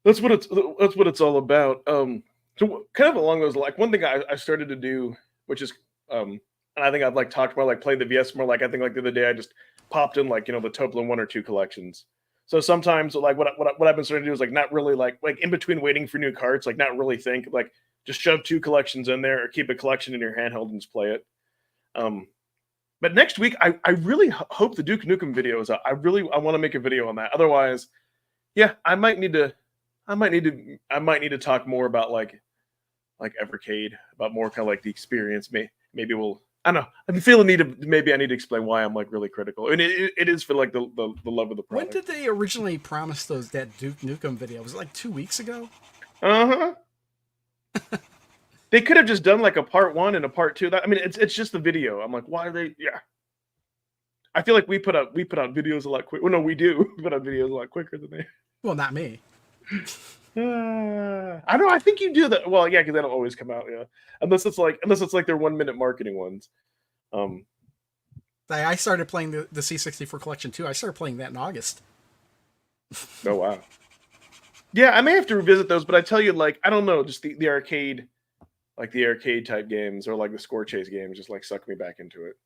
That's what it's all about. So kind of along those like one thing I started to do, which is and I think I've like talked about like playing the VS more. Like I think like the other day I just popped in like the Toplin 1 or 2 collections. So sometimes like what I've been starting to do is like not really like in between waiting for new cards, like not really think like just shove 2 collections in there or keep a collection in your handheld and just play it. Um, but next week I really hope the Duke Nukem video is out. I want to make a video on that. Otherwise, yeah, I might need to talk more about like Evercade, about more kind of like the experience. Maybe we'll. I don't know. I'm feeling maybe I need to explain why I'm like really critical, and it is for like the love of the
When
product.
did they originally promise that Duke Nukem video? Was it like 2 weeks ago?
Uh huh. They could have just done like a part 1 and a part 2. I mean, it's just the video. I'm like, why are they? Yeah. I feel like we put out videos a lot quicker. Well, no, we do put out videos a lot quicker than they.
Well, not me.
I don't know. I think you do that. Well, yeah, because they don't always come out. Yeah, unless it's like their 1-minute marketing ones.
I started playing the C64 collection too. I started playing that in August.
Oh wow. Yeah, I may have to revisit those, but I tell you, like, I don't know, just the arcade, like the arcade type games or like the score chase games, just like suck me back into it.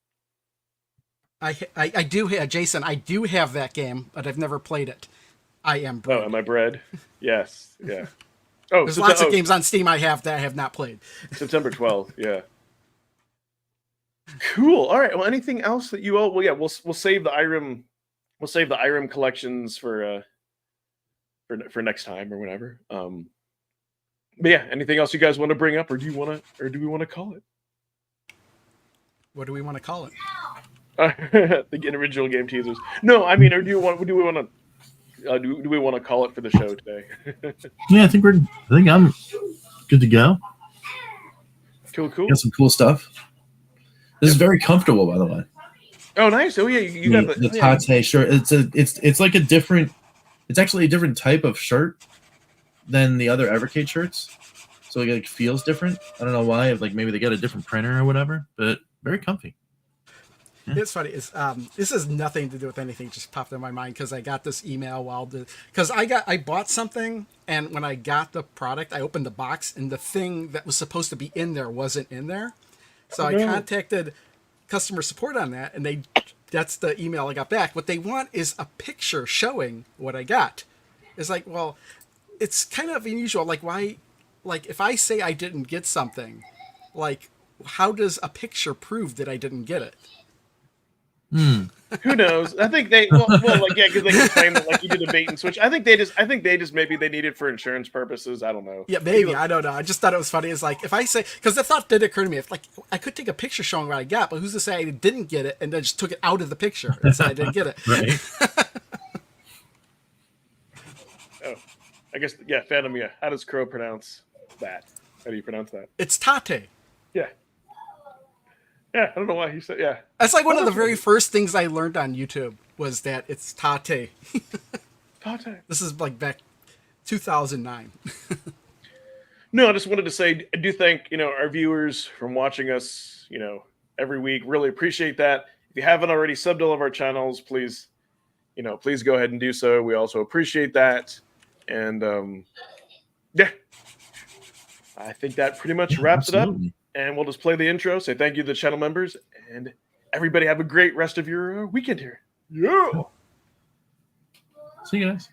I do have Jason. I do have that game, but I've never played it. I am
Oh,
broke.
am I bread? Yes. Yeah. Oh,
There's lots of games on Steam I have that I have not played.
September 12th. Yeah. Cool. All right. Well, anything else that you all? Well, yeah, we'll save the IRIM. We'll save the IRIM collections for next time or whatever. But yeah, anything else you guys want to bring up, or do we want to call it?
What do we want to call it?
The individual game teasers. No, I mean, or do we want to? Do we want to call it for the show today?
Yeah, I think I'm good to go.
Cool.
Got some cool stuff. This is very comfortable, by the way.
Oh, nice. Oh yeah, you got
the Tate shirt. It's like a different. It's actually a different type of shirt than the other Evercade shirts, so it feels different. I don't know why. Like maybe they got a different printer or whatever, but very comfy.
Yeah. It's funny. This has nothing to do with anything. It just popped in my mind because I got this email because I bought something, and when I got the product, I opened the box and the thing that was supposed to be in there wasn't in there. So I contacted customer support on that, and that's the email I got back. What they want is a picture showing what I got. It's like, well, it's kind of unusual. Like, why? Like, if I say I didn't get something, like, how does a picture prove that I didn't get it?
Who knows? I think they like yeah, because they can claim that like you did a bait and switch. I think they just maybe they need it for insurance purposes. I don't know.
Yeah, maybe. I don't know. I just thought it was funny. It's like if I say, because the thought did occur to me, if like I could take a picture showing what I got, but who's to say I didn't get it and then just took it out of the picture and said I didn't get it?
Right.
Oh, I guess yeah. Phantom. Yeah. How does Crow pronounce that? How do you pronounce that?
It's Tate.
Yeah. Yeah, I don't know why he said yeah.
That's like one of the very first things I learned on YouTube was that it's Tate.
Tate.
This is like back 2009.
No, I just wanted to say I do thank our viewers from watching us every week. Really appreciate that. If you haven't already subbed all of our channels, please please go ahead and do so. We also appreciate that. And yeah, I think that pretty much wraps it up. And we'll just play the intro, say thank you to the channel members, and everybody have a great rest of your weekend here. Yeah.
See you guys.